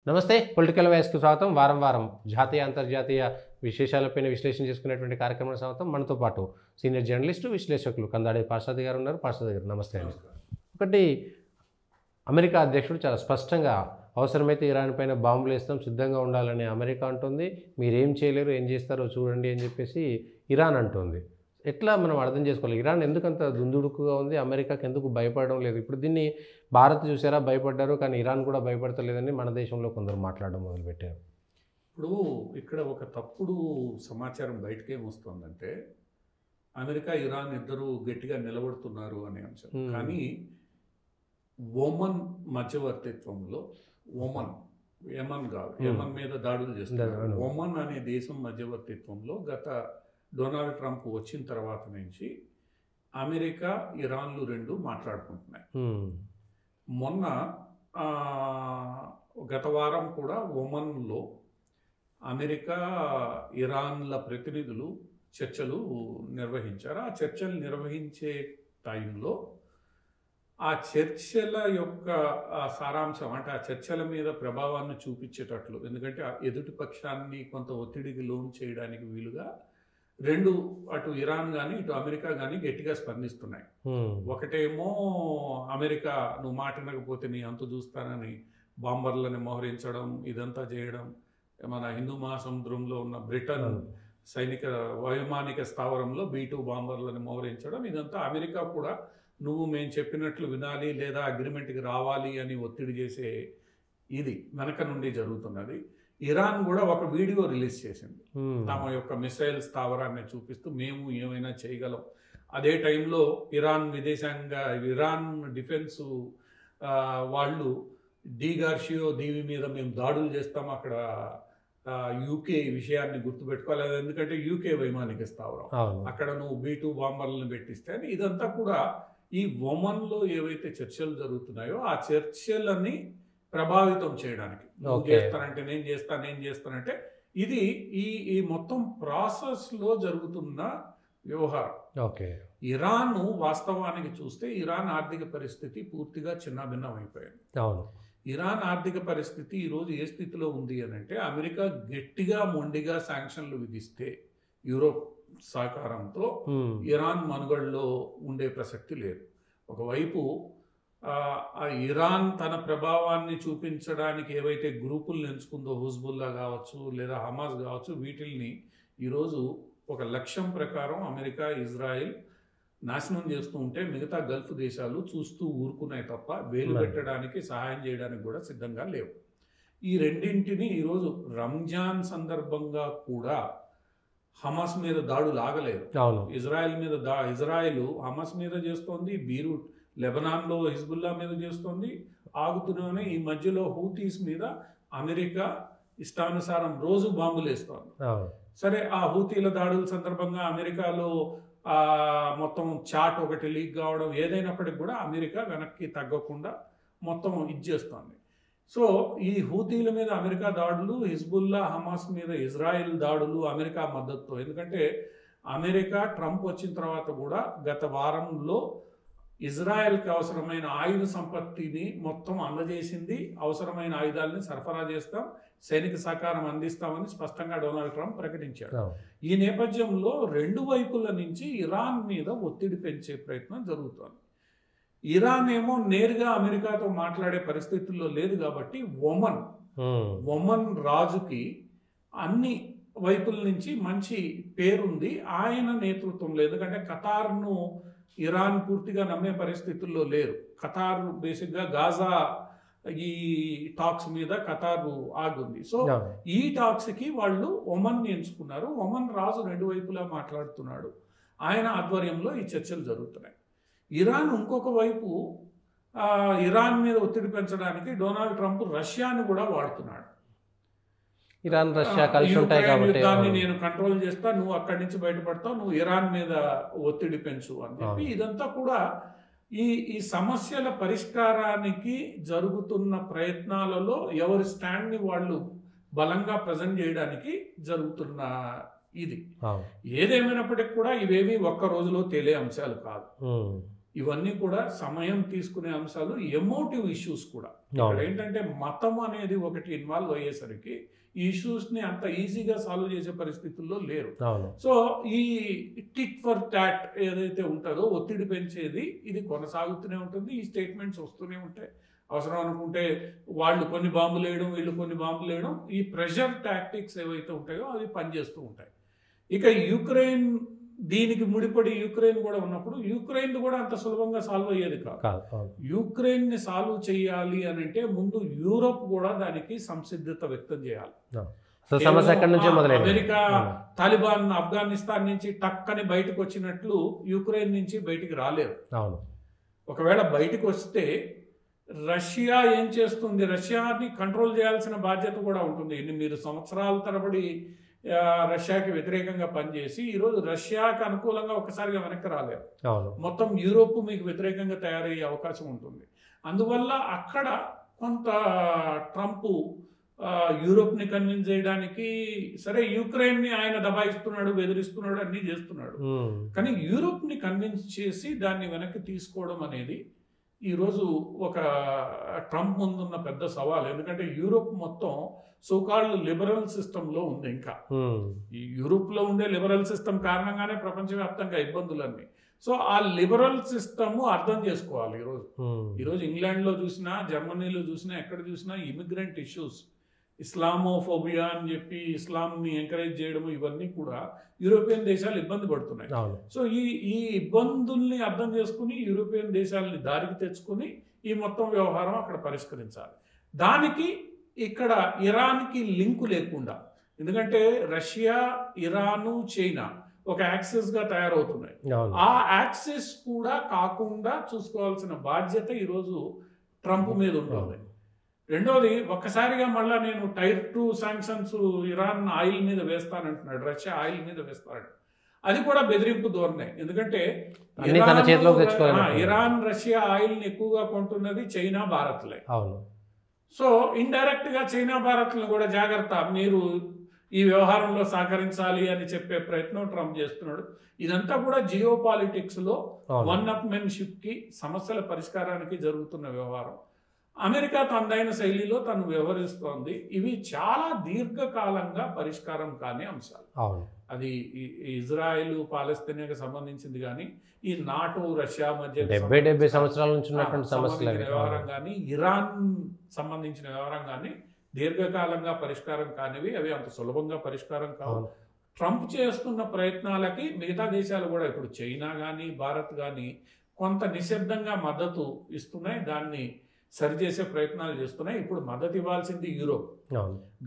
నమస్తే పొలిటికల్ వాయిస్కి స్వాగతం. వారం వారం జాతీయ అంతర్జాతీయ విశేషాలపైన విశ్లేషణ చేసుకునేటువంటి కార్యక్రమానికి స్వాగతం. మనతో పాటు సీనియర్ జర్నలిస్టు విశ్లేషకులు కందాడే పార్షాద్ గారు ఉన్నారు. పార్షాద్ గారు నమస్తే అండి. ఒకటి, అమెరికా అధ్యక్షుడు చాలా స్పష్టంగా అవసరమైతే ఇరాన్ పైన బాంబులు వేస్తాం, సిద్ధంగా ఉండాలని అమెరికా అంటుంది. మీరేం చేయలేరు, ఏం చేస్తారో చూడండి అని చెప్పేసి ఇరాన్ అంటుంది. ఎట్లా మనం అర్థం చేసుకోవాలి? ఇరాన్ ఎందుకంత దుందుడుకుగా ఉంది? అమెరికాకి ఎందుకు భయపడడం లేదు? ఇప్పుడు దీన్ని భారత్ చూసారా, భయపడ్డారు, కానీ ఇరాన్ కూడా భయపడతలేదని మన దేశంలో కొందరు మాట్లాడడం మొదలుపెట్టారు. ఇప్పుడు ఇక్కడ ఒక తప్పుడు సమాచారం బయటకేం వస్తుందంటే అమెరికా ఇరాన్ ఇద్దరు గట్టిగా నిలబడుతున్నారు అనే అంశం. కానీ ఒమన్ మధ్యవర్తిత్వంలో యమన్ కాదు, యమన్ మీద దాడులు చేస్తున్నారు. ఒమన్ అనే దేశం మధ్యవర్తిత్వంలో గత డొనాల్డ్ ట్రంప్ వచ్చిన తర్వాత నుంచి అమెరికా ఇరాన్లు రెండు మాట్లాడుకుంటున్నాయి. మొన్న గత వారం కూడా ఒమన్లో అమెరికా ఇరాన్ల ప్రతినిధులు చర్చలు నిర్వహించారు. ఆ చర్చలు నిర్వహించే టైంలో ఆ చర్చల యొక్క సారాంశం, అంటే ఆ చర్చల మీద ప్రభావాన్ని చూపించేటట్లు, ఎందుకంటే ఎదుటి పక్షాన్ని కొంత ఒత్తిడికి లోన్ చేయడానికి వీలుగా రెండు, అటు ఇరాన్ కానీ ఇటు అమెరికా కానీ గట్టిగా స్పందిస్తున్నాయి. ఒకటేమో అమెరికా నువ్వు మాట వినకపోతే నీ అంతు చూస్తానని బాంబర్లని మోహరించడం, ఇదంతా చేయడం. మన హిందూ మహాసముద్రంలో ఉన్న బ్రిటన్ సైనిక వైమానిక స్థావరంలో B-2 బాంబర్లను మోహరించడం, ఇదంతా అమెరికా కూడా నువ్వు మేము చెప్పినట్లు వినాలి లేదా అగ్రిమెంట్కి రావాలి అని ఒత్తిడి చేసే ఇది వెనక నుండి జరుగుతున్నది. ఇరాన్ కూడా ఒక వీడియో రిలీజ్ చేసింది తమ యొక్క మిసైల్ స్థావరాన్ని చూపిస్తూ మేము ఏమైనా చేయగలం. అదే టైంలో ఇరాన్ డిఫెన్స్ వాళ్ళు గార్షియో దీవి మీద మేము దాడులు చేస్తాం, అక్కడ యూకే విషయాన్ని గుర్తుపెట్టుకోవాలి, ఎందుకంటే యూకే వైమానిక స్థావరం, అక్కడ నువ్వు B-2 బాంబర్లను పెట్టిస్తే అని. ఇదంతా కూడా ఈ ఒమన్లో ఏవైతే చర్చలు జరుగుతున్నాయో ఆ చర్చలని ప్రభావితం చేయడానికి, నువ్వు చేస్తానంటే నేను చేస్తానంటే ఇది ఈ మొత్తం ప్రాసెస్లో జరుగుతున్న వ్యవహారం. ఇరాన్ వాస్తవానికి చూస్తే ఇరాన్ ఆర్థిక పరిస్థితి పూర్తిగా చిన్నాభిన్నం అయిపోయింది. ఇరాన్ ఆర్థిక పరిస్థితి ఈరోజు ఏ స్థితిలో ఉంది అని అంటే, అమెరికా గట్టిగా మొండిగా శాంక్షన్లు విధిస్తే యూరోప్ సహకారంతో ఇరాన్ మనుగడలో ఉండే ప్రసక్తి లేదు. ఒకవైపు ఇరాన్ తన ప్రభావాన్ని చూపించడానికి ఏవైతే గ్రూపులను ఎంచుకుందో, హుజ్బుల్లా కావచ్చు లేదా హమాస్ కావచ్చు, వీటిల్ని ఈరోజు ఒక లక్ష్యం ప్రకారం అమెరికా, ఇజ్రాయెల్ నాశనం చేస్తూ ఉంటే మిగతా గల్ఫ్ దేశాలు చూస్తూ ఊరుకున్నాయి తప్ప వేలు పెట్టడానికి, సహాయం చేయడానికి కూడా సిద్ధంగా లేవు. ఈ రెండింటిని ఈరోజు రంజాన్ సందర్భంగా కూడా హమాస్ మీద దాడులు ఆగలేదు. ఇజ్రాయెల్ హమాస్ మీద చేస్తోంది, బీరూట్ లెబనాన్లో హిజ్బుల్లా మీద చేస్తోంది, ఆగుతూనే ఈ మధ్యలో హూతీస్ మీద అమెరికా ఇష్టానుసారం రోజు బాంబులు వేస్తోంది. సరే, ఆ హూతీల దాడుల సందర్భంగా అమెరికాలో మొత్తం చాట్ ఒకటి లీక్ కావడం, ఏదైనప్పటికీ కూడా అమెరికా వెనక్కి తగ్గకుండా మొత్తం ఇచ్చేస్తోంది. సో ఈ హూతీల మీద అమెరికా దాడులు, హిజ్బుల్లా హమాస్ మీద ఇజ్రాయెల్ దాడులు అమెరికా మద్దతుతో. ఎందుకంటే అమెరికా ట్రంప్ వచ్చిన తర్వాత కూడా గత వారంలో ఇజ్రాయెల్కి అవసరమైన ఆయుధ సంపత్తిని మొత్తం అందజేసింది, అవసరమైన ఆయుధాలని సరఫరా చేస్తాం, సైనిక సహకారం అందిస్తామని స్పష్టంగా డొనాల్డ్ ట్రంప్ ప్రకటించాడు. ఈ నేపథ్యంలో రెండు వైపుల నుంచి ఇరాన్ మీద ఒత్తిడి పెంచే ప్రయత్నం జరుగుతోంది. ఇరాన్ ఏమో నేరుగా అమెరికాతో మాట్లాడే పరిస్థితుల్లో లేదు కాబట్టి ఒమన్ రాజుకి అన్ని వైపుల నుంచి మంచి పేరుంది ఆయన నేతృత్వంలో. ఎందుకంటే ఖతార్ను ఇరాన్ పూర్తిగా నమ్మే పరిస్థితుల్లో లేరు. ఖతార్ బేసిక్గా గాజా ఈ టాక్స్ మీద ఖతార్ ఆగుంది. సో ఈ టాక్స్కి వాళ్ళు ఒమన్ని ఎంచుకున్నారు. ఒమన్ రాజు రెండు వైపులా మాట్లాడుతున్నాడు, ఆయన ఆధ్వర్యంలో ఈ చర్చలు జరుగుతున్నాయి. ఇరాన్ ఇంకొక వైపు ఇరాన్ మీద ఒత్తిడి పెంచడానికి డొనాల్డ్ ట్రంప్ రష్యాని కూడా వాడుతున్నాడు. ఇరాన్ రష్యా కలిసి ఉంటాయి కాబట్టి దాన్ని నేను కంట్రోల్ చేస్తా, నువ్వు అక్కడి నుంచి బయటపడతావు, నువ్వు ఇరాన్ మీద ఒత్తిడి పెంచు అని చెప్పి ఇదంతా కూడా ఈ సమస్యల పరిష్కారానికి జరుగుతున్న ప్రయత్నాలలో ఎవరి స్టాండ్ని వాళ్ళు బలంగా ప్రజెంట్ చేయడానికి జరుగుతున్న ఇది. ఏదేమైనప్పటికీ కూడా ఇవేవి ఒక్క రోజులో తేలే అంశాలు కాదు. ఇవన్నీ కూడా సమయం తీసుకునే అంశాలు, ఎమోటివ్ ఇష్యూస్ కూడా. ఇక్కడ ఏంటంటే మతం అనేది ఒకటి ఇన్వాల్వ్ అయ్యేసరికి ఈ ఇష్యూస్ని అంత ఈజీగా సాల్వ్ చేసే పరిస్థితుల్లో లేరు. సో ఈ టిట్ ఫర్ టాట్ ఏదైతే ఉంటుందో ఒత్తిడి పెంచేది ఇది కొనసాగుతూనే ఉంటుంది. ఈ స్టేట్మెంట్స్ వస్తూనే ఉంటాయి. అవసరం అనుకుంటే వాళ్ళు కొన్ని బాంబులు వేయడం, వీళ్ళు కొన్ని బాంబులు వేయడం, ఈ ప్రెషర్ టాక్టిక్స్ ఏవైతే ఉంటాయో అవి పనిచేస్తూ ఉంటాయి. ఇక యుక్రెయిన్ దీనికి ముడిపడి యుక్రెయిన్ కూడా ఉన్నప్పుడు యుక్రెయిన్ కూడా అంత సులభంగా సాల్వ్ అయ్యేది కాదు. యుక్రెయిన్ ని సాల్వ్ చేయాలి అని అంటే ముందు యూరోప్ కూడా దానికి సంసిద్ధత వ్యక్తం చేయాలి. అమెరికా తాలిబాన్ ఆఫ్ఘనిస్తాన్ నుంచి టక్కని బయటకు వచ్చినట్లు యుక్రెయిన్ నుంచి బయటికి రాలేరు. ఒకవేళ బయటకు వస్తే రష్యా ఏం చేస్తుంది, రష్యాని కంట్రోల్ చేయాల్సిన బాధ్యత కూడా ఉంటుంది. మీరు సంవత్సరాల తరబడి రష్యాకి వ్యతిరేకంగా పనిచేసి ఈరోజు రష్యాకి అనుకూలంగా ఒకసారిగా వెనక్కి రాలేరు. మొత్తం యూరోప్ మీకు వ్యతిరేకంగా తయారయ్యే అవకాశం ఉంటుంది. అందువల్ల అక్కడ కొంత ట్రంప్ యూరోప్ని కన్విన్స్ చేయడానికి, సరే యుక్రెయిన్ని ఆయన దబాయిస్తున్నాడు, బెదిరిస్తున్నాడు, అన్నీ చేస్తున్నాడు, కానీ యూరోప్ని కన్విన్స్ చేసి దాన్ని వెనక్కి తీసుకోవడం అనేది ఈరోజు ఒక ట్రంప్ ముందున్న పెద్ద సవాల్. ఎందుకంటే యూరోప్ మొత్తం సోకాల్డ్ లిబరల్ సిస్టంలో ఉంది. ఇంకా ఈ యూరోప్లో ఉండే లిబరల్ సిస్టమ్ కారణంగానే ప్రపంచవ్యాప్తంగా ఇబ్బందులన్నీ. సో ఆ లిబరల్ సిస్టమ్ అర్థం చేసుకోవాలి. ఈరోజు ఇంగ్లాండ్లో చూసినా, జర్మనీలో చూసినా, ఎక్కడ చూసినా ఇమిగ్రెంట్ ఇష్యూస్, ఇస్లామోఫోబియా అని చెప్పి ఇస్లాంని ఎంకరేజ్ చేయడం, ఇవన్నీ కూడా యూరోపియన్ దేశాలు ఇబ్బంది పడుతున్నాయి. సో ఈ ఇబ్బందుల్ని అర్థం చేసుకుని యూరోపియన్ దేశాలని దారికి తెచ్చుకుని ఈ మొత్తం వ్యవహారం అక్కడ పరిష్కరించాలి. దానికి ఇక్కడ ఇరాన్కి లింకు లేకుండా, ఎందుకంటే రష్యా, ఇరాను, చైనా ఒక యాక్సెస్గా తయారవుతున్నాయి. ఆ యాక్సెస్ కూడా కాకుండా చూసుకోవాల్సిన బాధ్యత ఈరోజు ట్రంప్ మీద ఉంటుంది. రెండోది, ఒక్కసారిగా మళ్ళీ నేను టైర్ 2 శాంక్షన్స్ ఇరాన్ ఆయిల్ మీద వేస్తానంటున్నాడు, రష్యా ఆయిల్ మీద వేస్తాడు. అది కూడా బెదిరింపు ధోరణే. ఎందుకంటే ఇరాన్ రష్యా ఆయిల్ని ఎక్కువగా కొంటున్నది చైనా, భారత్లే. సో ఇండైరెక్ట్ గా చైనా, భారత్లను కూడా జాగ్రత్త, మీరు ఈ వ్యవహారంలో సహకరించాలి అని చెప్పే ప్రయత్నం ట్రంప్ చేస్తున్నాడు. ఇదంతా కూడా జియో పాలిటిక్స్ లో వన్ అప్ మెన్షిప్ కి, సమస్యల పరిష్కారానికి జరుగుతున్న వ్యవహారం. అమెరికా తనదైన శైలిలో తను వ్యవహరిస్తోంది. ఇవి చాలా దీర్ఘకాలంగా పరిష్కారం కాని అంశాలు. అది ఇజ్రాయెల్, పాలస్తీనాకి సంబంధించింది కానీ, ఈ నాటో, రష్యా మధ్య 70 సంవత్సరాల నుంచి ఉన్నటువంటి సమస్యల వ్యవహారం కానీ, ఇరాన్ సంబంధించిన వ్యవహారం కానీ దీర్ఘకాలంగా పరిష్కారం కానివి. అవి అంత సులభంగా పరిష్కారం కావు. ట్రంప్ చేస్తున్న ప్రయత్నాలకి మిగతా దేశాలు కూడా, ఇప్పుడు చైనా కానీ, భారత్ కానీ కొంత నిశ్శబ్దంగా మద్దతు ఇస్తున్నాయి. దాన్ని సరిచేసే ప్రయత్నాలు చేస్తున్నాయి. ఇప్పుడు మద్దతు ఇవ్వాల్సింది యూరోప్,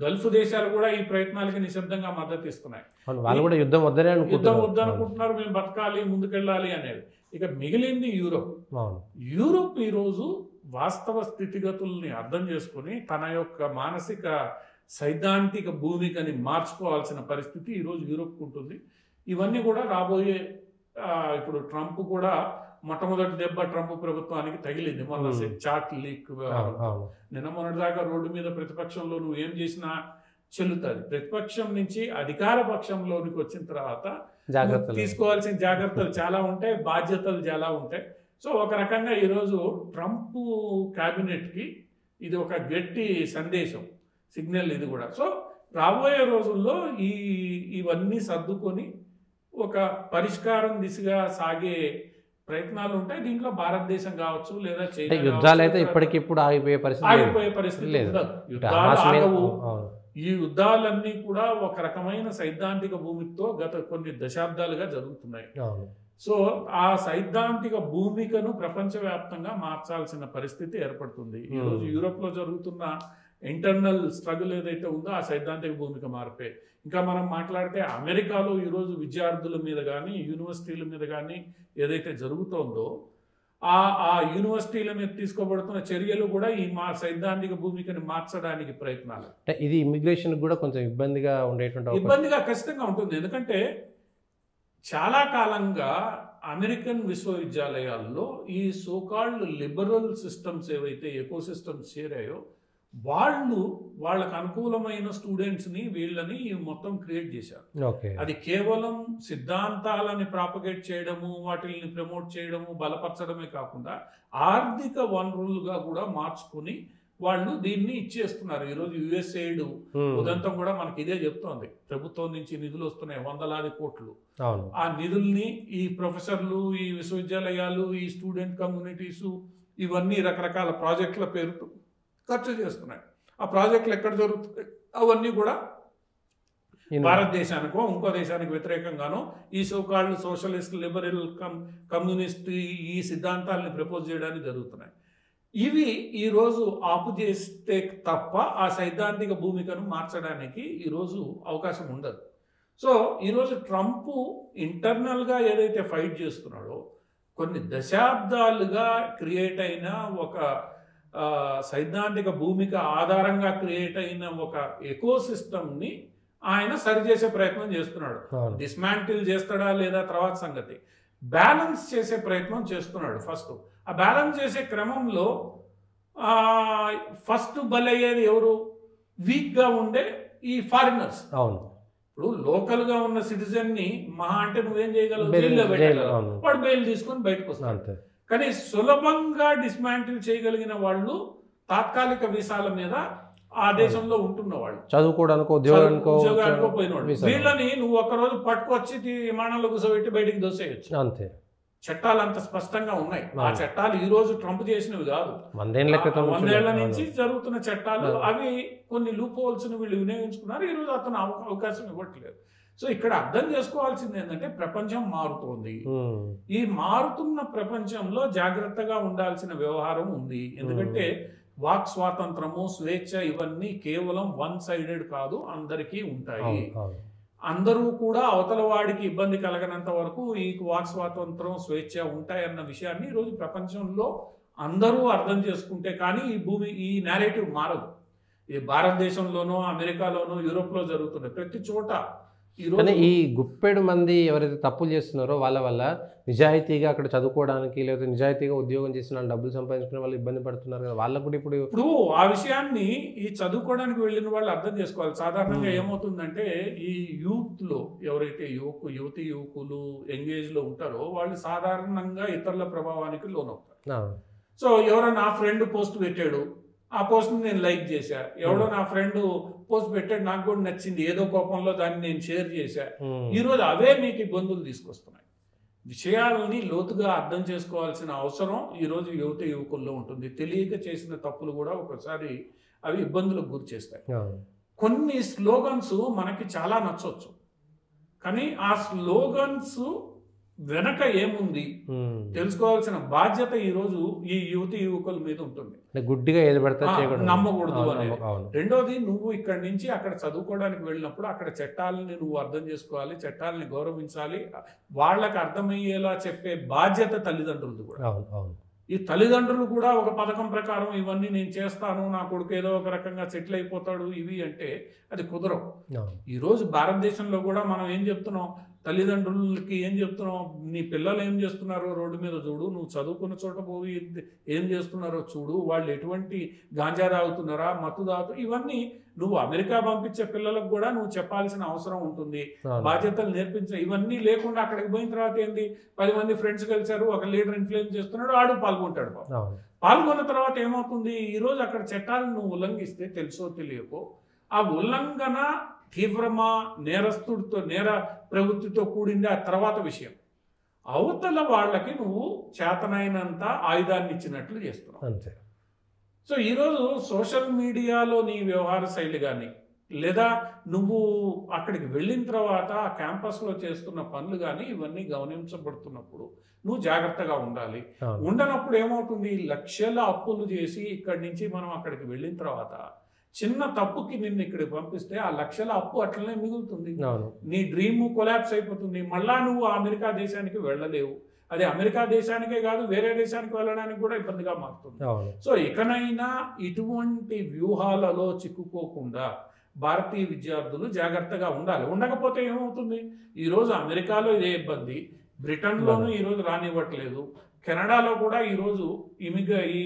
గల్ఫ్ దేశాలు కూడా ఈ ప్రయత్నాలకి నిశ్శబ్దంగా మద్దతు ఇస్తున్నాయి. వాళ్ళు కూడా యుద్ధం వద్దనుకుంటున్నారు, మేము బతకాలి, ముందుకెళ్ళాలి అనేది. ఇక మిగిలింది యూరోప్. యూరోప్ ఈరోజు వాస్తవ స్థితిగతుల్ని అర్థం చేసుకుని తన యొక్క మానసిక సైద్ధాంతిక భూమికని మార్చుకోవాల్సిన పరిస్థితి ఈరోజు యూరోప్కు ఉంటుంది. ఇవన్నీ కూడా రాబోయే, ఇప్పుడు ట్రంప్ కూడా మొట్టమొదటి దెబ్బ ట్రంప్ ప్రభుత్వానికి తగిలింది మొన్న చాట్ లీక్ వ్యవహారం. నిన్న మొన్నటిదాకా రోడ్డు మీద ప్రతిపక్షంలో నువ్వు ఏం చేసినా చెల్లుతుంది. ప్రతిపక్షం నుంచి అధికార పక్షంలోనికి వచ్చిన తర్వాత తీసుకోవాల్సిన జాగ్రత్తలు చాలా ఉంటాయి, బాధ్యతలు చాలా ఉంటాయి. సో ఒక రకంగా ఈరోజు ట్రంప్ క్యాబినెట్కి ఇది ఒక గట్టి సందేశం, సిగ్నల్ ఇది కూడా. సో రాబోయే రోజుల్లో ఇవన్నీ సర్దుకొని ఒక పరిష్కారం దిశగా సాగే ప్రయత్నాలు ఉంటాయి. దీంట్లో భారతదేశం కావచ్చు, లేదా చైనా, యుద్ధాలు అయితే ఇప్పటికిప్పుడు ఆగిపోయే పరిస్థితి లేదు. ఈ యుద్ధాలన్నీ కూడా ఒక రకమైన సైద్ధాంతిక భూమితో గత కొన్ని దశాబ్దాలుగా జరుగుతున్నాయి. సో ఆ సైద్ధాంతిక భూమికను ప్రపంచవ్యాప్తంగా మార్చాల్సిన పరిస్థితి ఏర్పడుతుంది. ఈరోజు యూరోప్లో జరుగుతున్న ఇంటర్నల్ స్ట్రగుల్ ఏదైతే ఉందో ఆ సైద్ధాంతిక భూమిక మారిపోయి, ఇంకా మనం మాట్లాడితే అమెరికాలో ఈరోజు విద్యార్థుల మీద కానీ, యూనివర్సిటీల మీద కానీ ఏదైతే జరుగుతోందో ఆ యూనివర్సిటీల మీద తీసుకోబడుతున్న చర్యలు కూడా ఈ సైద్ధాంతిక భూమికని మార్చడానికి ప్రయత్నాలు. ఇది ఇమిగ్రేషన్ కూడా కొంచెం ఇబ్బందిగా ఖచ్చితంగా ఉంటుంది. ఎందుకంటే చాలా కాలంగా అమెరికన్ విశ్వవిద్యాలయాల్లో ఈ సోకాల్డ్ లిబరల్ సిస్టమ్స్ ఏవైతే ఎకో సిస్టమ్స్ చేరాయో వాళ్ళకు అనుకూలమైన స్టూడెంట్స్ని వీళ్ళని మొత్తం క్రియేట్ చేశారు. ఓకే. అది కేవలం సిద్ధాంతాలని ప్రాపగేట్ చేయడము, వాటిని ప్రమోట్ చేయడము, బలపరచడమే కాకుండా ఆర్థిక వనరులుగా కూడా మార్చుకుని వాళ్ళు దీన్ని ఇచ్చేస్తున్నారు. ఈరోజు యుఎస్ఎయిడ్ ఉదంతం కూడా మనకి ఇదే చెప్తోంది. ప్రభుత్వం నుంచి నిధులు వస్తున్నాయి, వందలాది కోట్లు. ఆ నిధుల్ని ఈ ప్రొఫెసర్లు, ఈ విశ్వవిద్యాలయాలు, ఈ స్టూడెంట్ కమ్యూనిటీస్ ఇవన్నీ రకరకాల ప్రాజెక్టుల పేరుతో ఖర్చు చేస్తున్నాయి. ఆ ప్రాజెక్టులు ఎక్కడ జరుగుతున్నాయి? అవన్నీ కూడా భారతదేశానికో ఇంకో దేశానికి వ్యతిరేకంగానో ఈ సోకాల్డ్ సోషలిస్ట్, లిబరల్, కమ్యూనిస్ట్ ఈ సిద్ధాంతాలని ప్రపోజ్ చేయడానికి జరుగుతున్నాయి. ఇవి ఈరోజు ఆపు చేస్తే తప్ప ఆ సైద్ధాంతిక భూమికను మార్చడానికి ఈరోజు అవకాశం ఉండదు. సో ఈరోజు ట్రంప్ ఇంటర్నల్గా ఏదైతే ఫైట్ చేస్తున్నాడో, కొన్ని దశాబ్దాలుగా క్రియేట్ అయిన ఒక సైద్ధాంతిక భూమిక ఆధారంగా క్రియేట్ అయిన ఒక ఎకో సిస్టమ్ని ఆయన సరిచేసే ప్రయత్నం చేస్తున్నాడు. డిస్మాంటిల్ చేస్తాడా లేదా తర్వాత సంగతి. బ్యాలెన్స్ చేసే ప్రయత్నం చేస్తున్నాడు. ఫస్ట్ ఆ బ్యాలెన్స్ చేసే క్రమంలో ఫస్ట్ బలయ్యేది ఎవరు? వీక్గా ఉండే ఈ ఫారినర్స్. అవును. ఇప్పుడు లోకల్గా ఉన్న సిటిజన్ని మహా అంటే నువ్వేం చేయగలవు? జైల్లో పెట్టగలవు. వాడు బెయిల్ తీసుకొని బయటకు వస్తాడు. కానీ సులభంగా డిస్మాంటిల్ చేయగలిగిన వాళ్ళు తాత్కాలిక వీసాల మీద ఆ దేశంలో ఉంటున్న వాళ్ళు, చదువుకోవడానికో ఉద్యోగానికో పోయిన వాళ్ళు, వీళ్ళని నువ్వు ఒక్కరోజు పట్టుకొచ్చి విమానంలో కూర్చోబెట్టి బయటికి దోసేయచ్చు. అంతే. చట్టాలు అంత స్పష్టంగా ఉన్నాయి. ఆ చట్టాలు ఈ రోజు ట్రంప్ చేసినవి కాదు, 100 ఏళ్ల నుంచి జరుగుతున్న చట్టాలు. అవి కొన్ని లూప్ హోల్స్ ని వీళ్ళు వినియోగించుకున్నారు. ఈ రోజు అతను అవకాశం ఇవ్వట్లేదు. సో ఇక్కడ అర్థం చేసుకోవాల్సింది ఏంటంటే ప్రపంచం మారుతోంది. ఈ మారుతున్న ప్రపంచంలో జాగ్రత్తగా ఉండాల్సిన వ్యవహారం ఉంది. ఎందుకంటే వాక్ స్వాతంత్రము, స్వేచ్ఛ ఇవన్నీ కేవలం వన్ సైడెడ్ కాదు, అందరికీ ఉంటాయి. అందరూ కూడా అవతల వాడికి ఇబ్బంది కలగనంత వరకు ఈ వాక్ స్వాతంత్రం, స్వేచ్ఛ ఉంటాయన్న విషయాన్ని ఈరోజు ప్రపంచంలో అందరూ అర్థం చేసుకుంటే కానీ ఈ నేరేటివ్ మారదు. ఇది భారతదేశంలోనో, అమెరికాలోనో, యూరోప్లో జరుగుతుంది ప్రతి చోట. కానీ ఈ గుప్పెడు మంది ఎవరైతే తప్పులు చేస్తున్నారో వాళ్ళ వల్ల నిజాయితీగా అక్కడ చదువుకోవడానికి లేదా నిజాయితీగా ఉద్యోగం చేసిన డబ్బులు సంపాదించుకునే వాళ్ళు ఇబ్బంది పడుతున్నారు కదా, వాళ్ళకు కూడా ఇప్పుడు ఆ విషయాన్ని ఈ చదువుకోవడానికి వెళ్ళిన వాళ్ళు అర్థం చేసుకోవాలి. సాధారణంగా ఏమవుతుందంటే ఈ యూత్లో ఎవరైతే యువతి యువకులు ఎంగేజ్లో ఉంటారో వాళ్ళు సాధారణంగా ఇతరుల ప్రభావానికి లోనవుతారు. సో ఎవరో నా ఫ్రెండ్ పోస్ట్ పెట్టాడు, ఆ పోస్ట్ని నేను లైక్ చేశా. ఎవడో నా ఫ్రెండ్ పోస్ట్ పెట్టాడు, నాకు కూడా నచ్చింది, ఏదో కోపంలో దాన్ని నేను షేర్ చేశా. ఈరోజు అవే మీకు ఇబ్బందులు తీసుకొస్తున్నాయి. విషయాలని లోతుగా అర్థం చేసుకోవాల్సిన అవసరం ఈరోజు యువకుల్లో ఉంటుంది. తెలియక చేసిన తప్పులు కూడా ఒకసారి అవి ఇబ్బందులకు గురి చేస్తాయి. కొన్ని స్లోగన్స్ మనకి చాలా నచ్చవచ్చు, కానీ ఆ స్లోగన్స్ వెనక ఏముంది తెలుసుకోవాల్సిన బాధ్యత ఈరోజు ఈ యువకుల మీద ఉంటుంది. గుడ్డిగా ఏది పడితే నమ్మకూడదు అనేది. రెండోది, నువ్వు ఇక్కడి నుంచి అక్కడ చదువుకోవడానికి వెళ్ళినప్పుడు అక్కడ చట్టాలని నువ్వు అర్థం చేసుకోవాలి, చట్టాలని గౌరవించాలి. వాళ్ళకి అర్థమయ్యేలా చెప్పే బాధ్యత తల్లిదండ్రులది కూడా. ఈ తల్లిదండ్రులు కూడా ఒక పథకం ప్రకారం ఇవన్నీ నేను చేస్తాను, నా కొడుకు ఏదో ఒక రకంగా సెటిల్ అయిపోతాడు ఇవి అంటే అది కుదరవు. ఈరోజు భారతదేశంలో కూడా మనం ఏం చెప్తున్నాం, తల్లిదండ్రులకి ఏం చెప్తున్నాం, నీ పిల్లలు ఏం చేస్తున్నారో రోడ్డు మీద చూడు, నువ్వు చదువుకున్న చోట పోయి ఏం చేస్తున్నారో చూడు, వాళ్ళు ఎటువంటి గాంజా తాగుతున్నారా, మత్తు తాగుతూ, ఇవన్నీ నువ్వు అమెరికా పంపించే పిల్లలకు కూడా నువ్వు చెప్పాల్సిన అవసరం ఉంటుంది. బాధ్యతలు నేర్పించ. ఇవన్నీ లేకుండా అక్కడికి పోయిన తర్వాత ఏంది, 10 మంది ఫ్రెండ్స్ కలిశారు, ఒక లీడర్ ఇన్ఫ్లుయెన్స్ చేస్తున్నాడు, ఆడు పాల్గొంటాడు. పాల్గొన్న తర్వాత ఏమవుతుంది, ఈరోజు అక్కడ చట్టాలను నువ్వు ఉల్లంఘిస్తే తెలుసో తెలియకో ఆ ఉల్లంఘన తీవ్రమా, నేరస్తుడితో నేర ప్రవృత్తితో కూడింది ఆ తర్వాత విషయం. అవతల వాళ్ళకి నువ్వు చేతనైనంత ఆయుధాన్ని ఇచ్చినట్లు చేస్తున్నావు అంతే. సో ఈరోజు సోషల్ మీడియాలో నీ వ్యవహార శైలి కానీ, లేదా నువ్వు అక్కడికి వెళ్ళిన తర్వాత ఆ క్యాంపస్లో చేస్తున్న పనులు కానీ ఇవన్నీ గమనించబడుతున్నప్పుడు నువ్వు జాగ్రత్తగా ఉండాలి. ఉండనప్పుడు ఏమవుతుంది, లక్షల అప్పులు చేసి ఇక్కడి నుంచి మనం అక్కడికి వెళ్ళిన తర్వాత చిన్న తప్పుకి నిన్ను ఇక్కడికి పంపిస్తే ఆ లక్షల అప్పు అట్లనే మిగులుతుంది. నీ డ్రీమ్ కొలాప్స్ అయిపోతుంది. మళ్ళా నువ్వు అమెరికా దేశానికి వెళ్ళలేవు. అది అమెరికా దేశానికే కాదు, వేరే దేశానికి వెళ్ళడానికి కూడా ఇబ్బందిగా మారుతుంది. సో ఇకనైనా ఇటువంటి వ్యూహాలలో చిక్కుకోకుండా భారతీయ విద్యార్థులు జాగ్రత్తగా ఉండాలి. ఉండకపోతే ఏమవుతుంది, ఈరోజు అమెరికాలో ఇదే ఇబ్బంది, బ్రిటన్లోనూ ఈరోజు రానివ్వట్లేదు, కెనడాలో కూడా ఈరోజు ఈ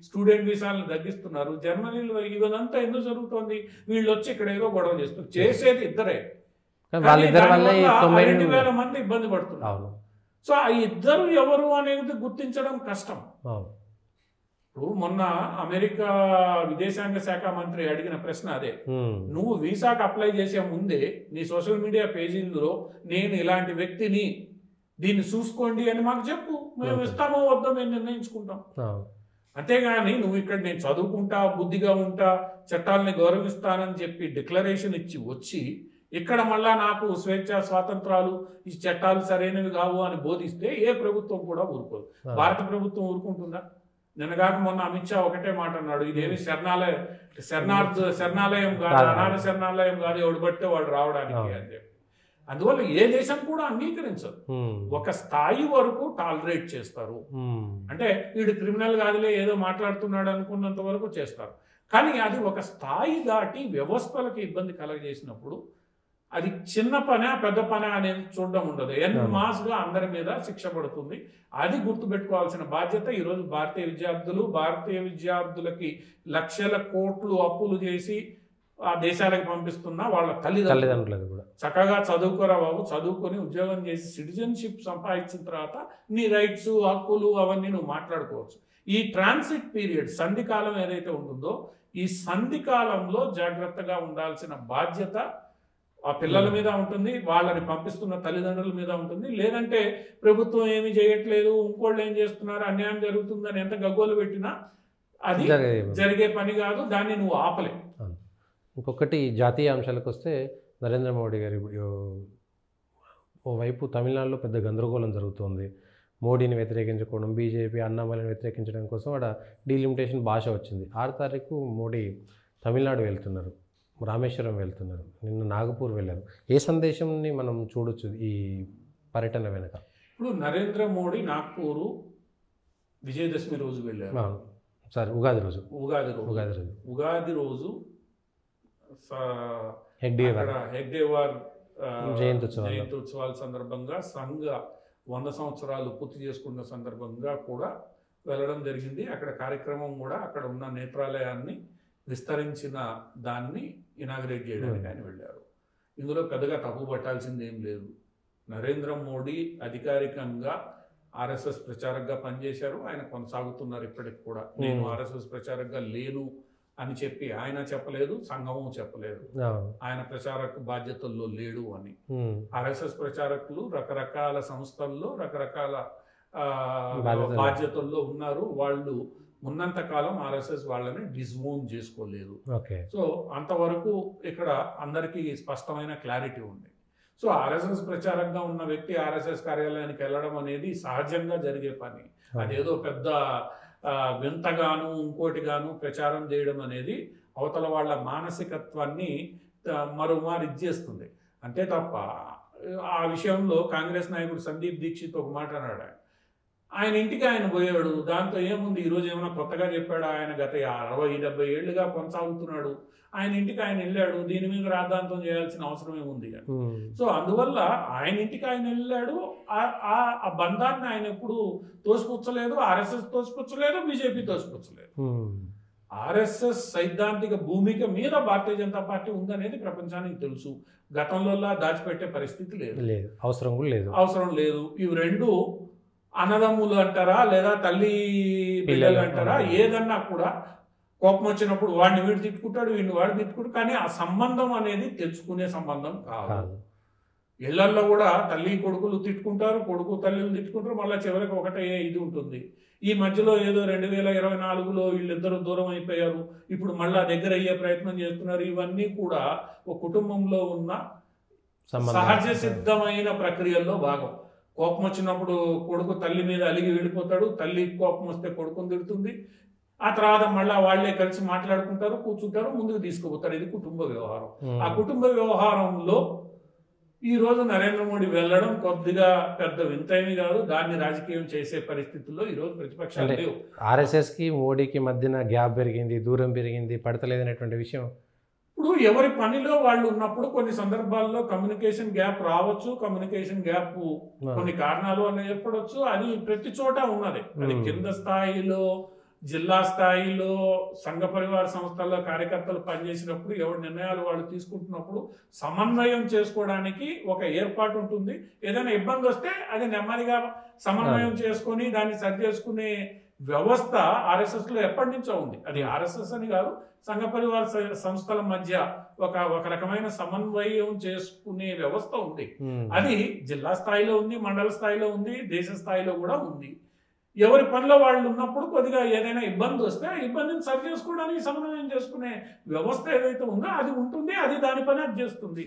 స్టూడెంట్ వీసాలను తగ్గిస్తున్నారు. జర్మనీలో ఇదంతా ఎందుకు జరుగుతుంది? వీళ్ళు వచ్చి ఇక్కడ ఏదో గొడవ చేస్తారు, చేసేది ఇద్దరే, 2,000 మంది ఇబ్బంది పడుతున్నారు. సో ఆ ఇద్దరు ఎవరు అనేది గుర్తించడం కష్టం. ఇప్పుడు మొన్న అమెరికా విదేశాంగ శాఖ మంత్రి అడిగిన ప్రశ్న అదే, నువ్వు వీసాకు అప్లై చేసే ముందే నీ సోషల్ మీడియా పేజీల్లో నేను ఇలాంటి వ్యక్తిని, దీన్ని చూసుకోండి అని మాకు చెప్పు, మేము ఇస్తామో వద్దో మేము నిర్ణయించుకుంటాం. అంతేగాని నువ్వు ఇక్కడ నేను చదువుకుంటా, బుద్ధిగా ఉంటా, చట్టాలని గౌరవిస్తానని చెప్పి డిక్లరేషన్ ఇచ్చి వచ్చి ఇక్కడ మళ్ళా నాకు స్వేచ్ఛ స్వాతంత్రాలు, ఈ చట్టాలు సరైనవి కావు అని బోధిస్తే ఏ ప్రభుత్వం కూడా ఊరుకోదు. భారత ప్రభుత్వం ఊరుకుంటుందా? నిన్నగాక మొన్న అమిత్ షా ఒకటే మాట అన్నాడు, ఇదేమి శరణాలయం కాదు, అనాథ శరణాలయం కాదు, ఎవడు పడితే వాడు రావడానికి అని చెప్పి. అందువల్ల ఏ దేశం కూడా అంగీకరించదు. ఒక స్థాయి వరకు టాలరేట్ చేస్తారు. అంటే వీడు క్రిమినల్ కాదులే ఏదో మాట్లాడుతున్నాడు అనుకున్నంత వరకు చేస్తారు. కానీ అది ఒక స్థాయి దాటి వ్యవస్థలకు ఇబ్బంది కలగజేసినప్పుడు అది చిన్న పనా పెద్ద పనా అనేది చూడడం ఉండదు. మాస్గా అందరి మీద శిక్ష పడుతుంది. అది గుర్తుపెట్టుకోవాల్సిన బాధ్యత ఈరోజు భారతీయ విద్యార్థులకి లక్షల కోట్లు అప్పులు చేసి ఆ దేశాలకు పంపిస్తున్న వాళ్ళ తల్లిదండ్రులకు కూడా చక్కగా చదువుకోరా బాబు, చదువుకొని ఉద్యోగం చేసి సిటిజన్షిప్ సంపాదించిన తర్వాత నీ రైట్స్, హక్కులు అవన్నీ నువ్వు మాట్లాడుకోవచ్చు. ఈ ట్రాన్సిట్ పీరియడ్, సంధికాలం ఏదైతే ఉంటుందో, ఈ సంధికాలంలో జాగ్రత్తగా ఉండాల్సిన బాధ్యత ఆ పిల్లల మీద ఉంటుంది, వాళ్ళని పంపిస్తున్న తల్లిదండ్రుల మీద ఉంటుంది. లేదంటే ప్రభుత్వం ఏమీ చేయట్లేదు, ఇంకోళ్ళు ఏం చేస్తున్నారు, అన్యాయం జరుగుతుందని ఎంత గగ్గోలు పెట్టినా అది జరిగే పని కాదు, దాన్ని నువ్వు ఆపలేవు. ఇంకొకటి జాతీయ అంశాలకు వస్తే, నరేంద్ర మోడీ గారి ఓవైపు తమిళనాడులో పెద్ద గందరగోళం జరుగుతుంది. మోడీని వ్యతిరేకించుకోవడం, బీజేపీ అన్నామలని వ్యతిరేకించడం కోసం అక్కడ డీలిమిటేషన్ భాష వచ్చింది. 6వ తారీఖు మోడీ తమిళనాడు వెళ్తున్నారు, రామేశ్వరం వెళ్తున్నారు, నిన్న నాగపూర్ వెళ్ళారు. ఏ సందేశంని మనం చూడొచ్చు ఈ పర్యటన వెనక? ఇప్పుడు నరేంద్ర మోడీ నాగ్పూరు విజయదశమి రోజు వెళ్ళారు. సార్ ఉగాది రోజు హెగ్డేవార్ జయంత్యోత్సవాల సందర్భంగా సంఘ 100 సంవత్సరాలు పూర్తి చేసుకున్న సందర్భంగా కూడా వెళ్ళడం జరిగింది. అక్కడ కార్యక్రమం కూడా అక్కడ ఉన్న నేత్రాలయాన్ని విస్తరించిన దాన్ని ఇనాగ్రేట్ చేయడానికి ఆయన వెళ్ళారు. ఇందులో పెద్దగా తప్పు పట్టాల్సింది ఏం లేదు. నరేంద్ర మోడీ అధికారికంగా ఆర్ఎస్ఎస్ ప్రచారకగా పనిచేశారు, ఆయన కొనసాగుతున్నారు ఇప్పటికి కూడా. నేను ఆర్ఎస్ఎస్ ప్రచారకగా లేను అని చెప్పి ఆయన చెప్పలేదు, సంఘము చెప్పలేదు, ఆయన ప్రచారక బాధ్యతల్లో లేడు అని. ఆర్ఎస్ఎస్ ప్రచారకులు రకరకాల సంస్థల్లో రకరకాల బాధ్యతల్లో ఉన్నారు. వాళ్ళు ఉన్నంతకాలం ఆర్ఎస్ఎస్ వాళ్ళని డిస్ఓన్ చేసుకోలేదు. సో అంతవరకు ఇక్కడ అందరికీ స్పష్టమైన క్లారిటీ ఉంది. సో ఆర్ఎస్ఎస్ ప్రచారంగా ఉన్న వ్యక్తి ఆర్ఎస్ఎస్ కార్యాలయానికి వెళ్ళడం అనేది సహజంగా జరిగే పని. అదేదో పెద్ద వింతగాను ఇంకోటిగాను ప్రచారం చేయడం అనేది అవతల వాళ్ళ మానసికత్వాన్ని మరోమారు ఇచ్చేస్తుంది అంతే తప్ప. ఆ విషయంలో కాంగ్రెస్ నాయకుడు సందీప్ దీక్షిత్ ఒక మాట అన్నాడు, ఆయన ఇంటికి ఆయన పోయాడు, దాంతో ఏముంది, ఈరోజు ఏమైనా కొత్తగా చెప్పాడు, ఆయన గత 60-70 ఏళ్ళుగా కొనసాగుతున్నాడు, ఆయన ఇంటికి ఆయన వెళ్ళాడు, దీని మీద రాద్ధాంతం చేయాల్సిన అవసరం ఏముంది. సో అందువల్ల ఆయన ఇంటికి ఆయన వెళ్ళాడు, ఆ బంధాన్ని ఆయన ఎప్పుడు తోసిపుచ్చలేదు, ఆర్ఎస్ఎస్ తోసిపుచ్చలేదు, బీజేపీ తోసిపుచ్చలేదు. ఆర్ఎస్ఎస్ సైద్ధాంతిక భూమిక మీద భారతీయ జనతా పార్టీ ఉందనేది ప్రపంచానికి తెలుసు. గతంలో దాచిపెట్టే పరిస్థితి లేదు, అవసరం లేదు. ఇవి రెండు అన్నదమ్ములు అంటారా లేదా తల్లి పిల్లలు అంటారా, ఏదన్నా కూడా కోపం వచ్చినప్పుడు వాడిని వీడు తిట్టుకుంటాడు, వీడిని వాడు తిట్టుకుంటాడు. కానీ ఆ సంబంధం అనేది తెచ్చుకునే సంబంధం కాదు. ఇళ్లల్లో కూడా తల్లి కొడుకులు తిట్టుకుంటారు, కొడుకు తల్లిలు తిట్టుకుంటారు, మళ్ళీ చివరికి ఒకటే ఇది ఉంటుంది. ఈ మధ్యలో ఏదో 2024లో వీళ్ళిద్దరూ దూరం అయిపోయారు, ఇప్పుడు మళ్ళా దగ్గర అయ్యే ప్రయత్నం చేస్తున్నారు. ఇవన్నీ కూడా ఒక కుటుంబంలో ఉన్న సహజ సిద్ధమైన ప్రక్రియల్లో భాగం. కోపం వచ్చినప్పుడు కొడుకు తల్లి మీద అలిగి వెళ్ళిపోతాడు, తల్లి కోపం వస్తే కొడుకుని తిడుతుంది, ఆ తర్వాత మళ్ళీ వాళ్లే కలిసి మాట్లాడుకుంటారు, కూర్చుంటారు, ముందుకు తీసుకుపోతారు. ఇది కుటుంబ వ్యవహారం. ఆ కుటుంబ వ్యవహారంలో ఈ రోజు నరేంద్ర మోడీ వెళ్ళడం కొద్దిగా పెద్ద వింతేమీ కాదు. దాన్ని రాజకీయం చేసే పరిస్థితుల్లో ఈ రోజు ప్రతిపక్షాలు లేవు. ఆర్ఎస్ఎస్కి మోడీకి మధ్యన గ్యాప్ పెరిగింది, దూరం పెరిగింది, పడతలేదనేటువంటి విషయం ఇప్పుడు ఎవరి పనిలో వాళ్ళు ఉన్నప్పుడు కొన్ని సందర్భాల్లో కమ్యూనికేషన్ గ్యాప్ రావచ్చు, కమ్యూనికేషన్ గ్యాప్ కొన్ని కారణాల వల్ల ఏర్పడవచ్చు. అది ప్రతి చోట ఉన్నది. అది కింద స్థాయిలో, జిల్లా స్థాయిలో, సంఘ పరివార సంస్థల్లో కార్యకర్తలు పనిచేసినప్పుడు ఎవరి నిర్ణయాలు వాళ్ళు తీసుకుంటున్నప్పుడు సమన్వయం చేసుకోవడానికి ఒక ఏర్పాటు ఉంటుంది. ఏదైనా ఇబ్బంది వస్తే అది నెమ్మదిగా సమన్వయం చేసుకొని దాన్ని సరి చేసుకునే వ్యవస్థ ఆర్ఎస్ఎస్ లో ఎప్పటి నుంచో ఉంది. అది ఆర్ఎస్ఎస్ అని కాదు, సంఘ పరివార సంస్థల మధ్య ఒక రకమైన సమన్వయం చేసుకునే వ్యవస్థ ఉంది. అది జిల్లా స్థాయిలో ఉంది, మండల స్థాయిలో ఉంది, దేశ స్థాయిలో కూడా ఉంది. ఎవరి పనిలో వాళ్ళు ఉన్నప్పుడు కొద్దిగా ఏదైనా ఇబ్బంది వస్తే ఆ ఇబ్బందిని సరి చేసుకోవడానికి సమన్వయం చేసుకునే వ్యవస్థ ఏదైతే ఉందో అది ఉంటుంది. అది దాని పని అది చేస్తుంది.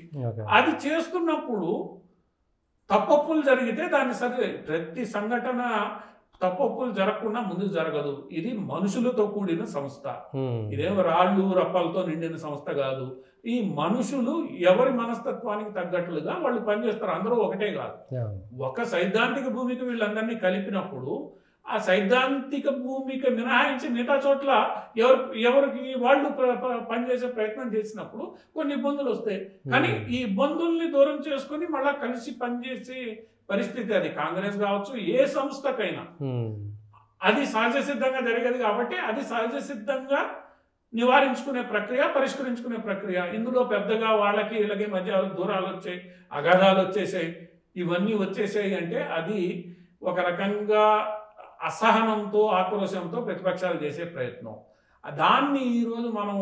అది చేస్తున్నప్పుడు తప్పొప్పులు జరిగితే దాన్ని సరి, ప్రతి సంఘటన తప్పొప్పులు జరగకుండా ముందుకు జరగదు. ఇది మనుషులతో కూడిన సంస్థ. ఇదేమో రాళ్ళు రప్పలతో నిండిన సంస్థ కాదు. ఈ మనుషులు ఎవరి మనస్తత్వానికి తగ్గట్లుగా వాళ్ళు పనిచేస్తారు. అందరూ ఒకటే కాదు. ఒక సైద్ధాంతిక భూమికి వీళ్ళందరినీ కలిపినప్పుడు ఆ సైద్ధాంతిక భూమికి మినహాయించి మిగతా చోట్ల ఎవరికి వాళ్ళు పనిచేసే ప్రయత్నం చేసినప్పుడు కొన్ని ఇబ్బందులు వస్తాయి. కానీ ఈ ఇబ్బందుల్ని దూరం చేసుకుని మళ్ళా కలిసి పనిచేసే పరిస్థితి, అది కాంగ్రెస్ కావచ్చు, ఏ సంస్థకైనా అది సహజ సిద్ధంగా జరిగేది. కాబట్టి అది సహజ సిద్ధంగా నివారించుకునే ప్రక్రియ, పరిష్కరించుకునే ప్రక్రియ. ఇందులో పెద్దగా వాళ్ళకి వీళ్ళకి మధ్య దూరాలు వచ్చాయి, అగాధాలు వచ్చేసాయి, ఇవన్నీ వచ్చేసాయి అంటే అది ఒక రకంగా అసహనంతో, ఆక్రోశంతో ప్రతిపక్షాలు చేసే ప్రయత్నం. దాన్ని ఈరోజు మనం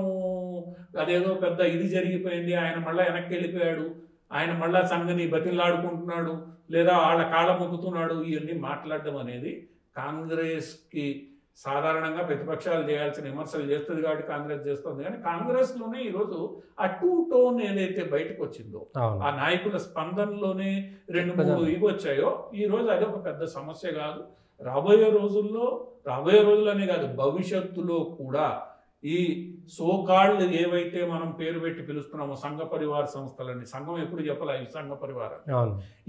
అదేదో పెద్ద ఇది జరిగిపోయింది, ఆయన మళ్ళీ వెనక్కి వెళ్ళిపోయాడు, ఆయన మళ్ళా సంఘని బతిలాడుకుంటున్నాడు, లేదా వాళ్ళ కాళ్ళ మొక్కుతున్నాడు, ఇవన్నీ మాట్లాడడం అనేది కాంగ్రెస్కి సాధారణంగా ప్రతిపక్షాలు చేయాల్సిన విమర్శలు చేస్తుంది కాబట్టి కాంగ్రెస్ చేస్తుంది. కానీ కాంగ్రెస్లోనే ఈరోజు ఆ టూ టోన్ ఏదైతే బయటకు వచ్చిందో, ఆ నాయకుల స్పందనలోనే 2-3 ఇవి వచ్చాయో, ఈరోజు అది ఒక పెద్ద సమస్య కాదు. రాబోయే రోజులనే కాదు, భవిష్యత్తులో కూడా ఈ సోకాళ్ళు ఏవైతే మనం పేరు పెట్టి పిలుస్తున్నామో సంఘ పరివార సంస్థలన్నీ, సంఘం ఎప్పుడు చెప్పాలి, ఈ సంఘ పరివారం,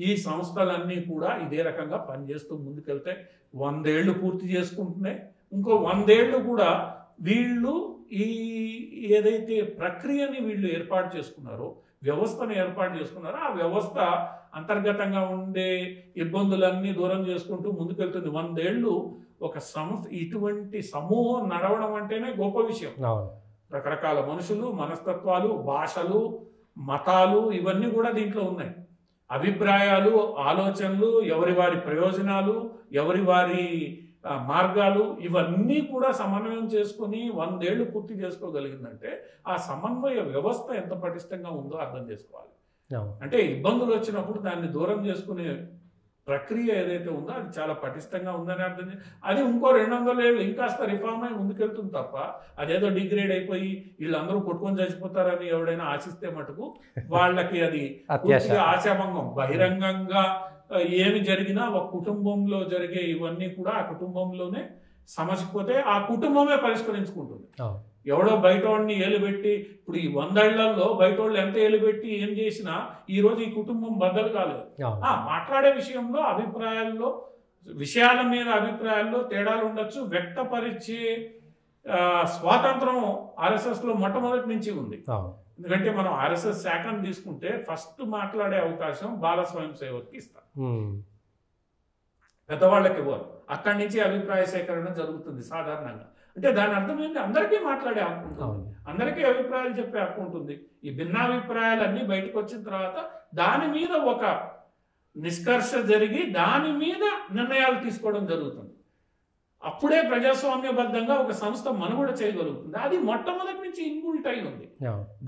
ఈ సంస్థలన్నీ కూడా ఇదే రకంగా పనిచేస్తూ ముందుకెళ్తే 100 ఏళ్ళు పూర్తి చేసుకుంటున్నాయి. ఇంకో 100 ఏళ్ళు కూడా వీళ్ళు ఈ ఏదైతే ప్రక్రియని వీళ్ళు ఏర్పాటు చేసుకున్నారో, వ్యవస్థను ఏర్పాటు చేసుకున్నారో, ఆ వ్యవస్థ అంతర్గతంగా ఉండే ఇబ్బందులన్నీ దూరం చేసుకుంటూ ముందుకెళ్తుంది. 100 ఏళ్ళు ఒక సంస్థ, ఇటువంటి సమూహం నడవడం అంటేనే గొప్ప విషయం. రకరకాల మనుషులు, మనస్తత్వాలు, భాషలు, మతాలు ఇవన్నీ కూడా దీంట్లో ఉన్నాయి. అభిప్రాయాలు, ఆలోచనలు, ఎవరి వారి ప్రయోజనాలు, ఎవరి వారి మార్గాలు, ఇవన్నీ కూడా సమన్వయం చేసుకుని 100 ఏళ్ళు పూర్తి చేసుకోగలిగిందంటే ఆ సమన్వయ వ్యవస్థ ఎంత పటిష్టంగా ఉందో అర్థం చేసుకోవాలి. అంటే ఇబ్బందులు వచ్చినప్పుడు దాన్ని దూరం చేసుకునే ప్రక్రియ ఏదైతే ఉందో అది చాలా పటిష్టంగా ఉందని అర్థం. అది ఇంకో 200 ఏళ్ళు ఇంకాస్త రిఫార్మ్ అయి ముందుకెళ్తుంది తప్ప అదేదో డిగ్రేడ్ అయిపోయి వీళ్ళందరూ కొట్టుకొని చచ్చిపోతారని ఎవడైనా ఆశిస్తే మటుకు వాళ్ళకి అది ఆశాభంగం. బహిరంగంగా ఏమి జరిగినా ఒక కుటుంబంలో జరిగే ఇవన్నీ కూడా ఆ కుటుంబంలోనే సమసిపోతే ఆ కుటుంబమే పరిష్కరించుకుంటుంది. ఎవడో బయట వాడిని ఏలుబెట్టి, ఇప్పుడు ఈ 100 ఏళ్లలో బయట వాళ్ళు ఎంత ఏలుబెట్టి ఏం చేసినా ఈరోజు ఈ కుటుంబం బద్దలు కాలేదు. మాట్లాడే విషయంలో, అభిప్రాయాల్లో, విషయాల మీద అభిప్రాయాల్లో తేడాలు ఉండొచ్చు. వ్యక్తపరిచే స్వాతంత్రం ఆర్ఎస్ఎస్లో మొట్టమొదటి నుంచి ఉంది. ఎందుకంటే మనం ఆర్ఎస్ఎస్ శాఖను తీసుకుంటే ఫస్ట్ మాట్లాడే అవకాశం బాల స్వయం సేవకి ఇస్తారు, పెద్దవాళ్ళకి ఇవ్వరు. అక్కడి నుంచి అభిప్రాయ సేకరణ జరుగుతుంది సాధారణంగా. అంటే దాని అర్థం ఏంటి, అందరికీ మాట్లాడే హక్కు ఉంటుంది, అందరికీ అభిప్రాయాలు చెప్పే హక్కు ఉంటుంది. ఈ భిన్నాభిప్రాయాలన్నీ బయటకు వచ్చిన తర్వాత దాని మీద ఒక నిష్కర్ష జరిగి దాని మీద నిర్ణయాలు తీసుకోవడం జరుగుతుంది. అప్పుడే ప్రజాస్వామ్యబద్ధంగా ఒక సంస్థ మనుగడ చేయగలుగుతుంది. అది మొట్టమొదటి నుంచి ఇన్బుల్ట్ అయి ఉంది.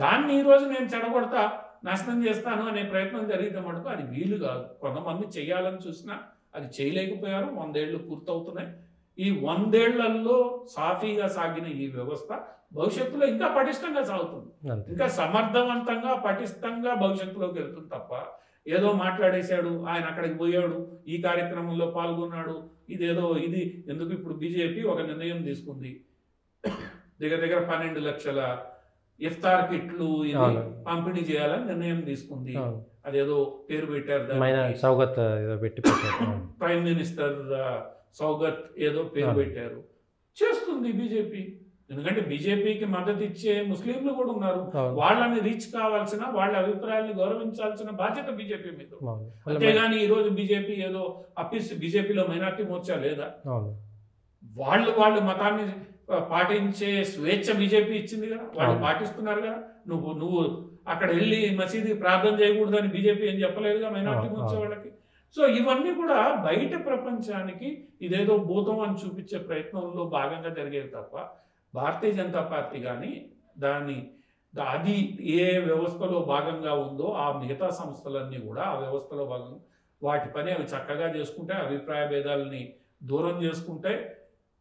దాన్ని ఈరోజు నేను చెడగొడతా, నాశనం చేస్తాను అనే ప్రయత్నం జరిగితే మటుకు అది వీలు కాదు. కొంతమంది చేయాలని చూసినా అది చేయలేకపోయారు. 100 ఏళ్ళు పూర్తవుతున్నాయి. ఈ 100 ఏళ్లలో సాఫీగా సాగిన ఈ వ్యవస్థ భవిష్యత్తులో ఇంకా పటిష్టంగా సాగుతుంది, ఇంకా సమర్థవంతంగా పటిష్టంగా భవిష్యత్తులోకి వెళ్తుంది తప్ప ఏదో మాట్లాడేశాడు, ఆయన అక్కడికి పోయాడు, ఈ కార్యక్రమంలో పాల్గొన్నాడు, ఇదేదో ఇది ఎందుకు. ఇప్పుడు బీజేపీ ఒక నిర్ణయం తీసుకుంది, దగ్గర 12 లక్షల ఇఫ్తార్ కిట్లు ఇది పంపిణీ చేయాలని నిర్ణయం తీసుకుంది. అదేదో పేరు పెట్టారు, సౌగత్ పెట్టి ప్రైమ్ మినిస్టర్ సౌగత్ ఏదో పేరు పెట్టారు. చేస్తుంది బీజేపీ. ఎందుకంటే బీజేపీకి మద్దతు ఇచ్చే ముస్లింలు కూడా ఉన్నారు. అవును. వాళ్ళని రీచ్ కావాల్సిన, వాళ్ళ అభిప్రాయాలను గౌరవించాల్సిన బాధ్యత బీజేపీ మీద. అవును. అంతేగాని ఈ రోజు బీజేపీ ఏదో అప్పిసి బీజేపీలో మైనార్టీ మోర్చా లేదా? అవును. వాళ్ళు మతాన్ని పాటించే స్వేచ్ఛ బీజేపీ ఇచ్చింది కదా, వాళ్ళు పాటిస్తున్నారు కదా. నువ్వు అక్కడ వెళ్ళి మసీదు ప్రార్థన చేయకూడదని బీజేపీ ఏం చెప్పలేదుగా మైనార్టీ మోర్చా వాళ్ళకి. సో ఇవన్నీ కూడా బయట ప్రపంచానికి ఇదేదో భూతం అని చూపించే ప్రయత్నంలో భాగంగా జరిగేవి తప్ప భారతీయ జనతా పార్టీ కానీ అది ఏ వ్యవస్థలో భాగంగా ఉందో ఆ మిగతా సంస్థలన్నీ కూడా ఆ వ్యవస్థలో భాగంగా వాటి పని అవి చక్కగా చేసుకుంటే, అభిప్రాయ భేదాలని దూరం చేసుకుంటే,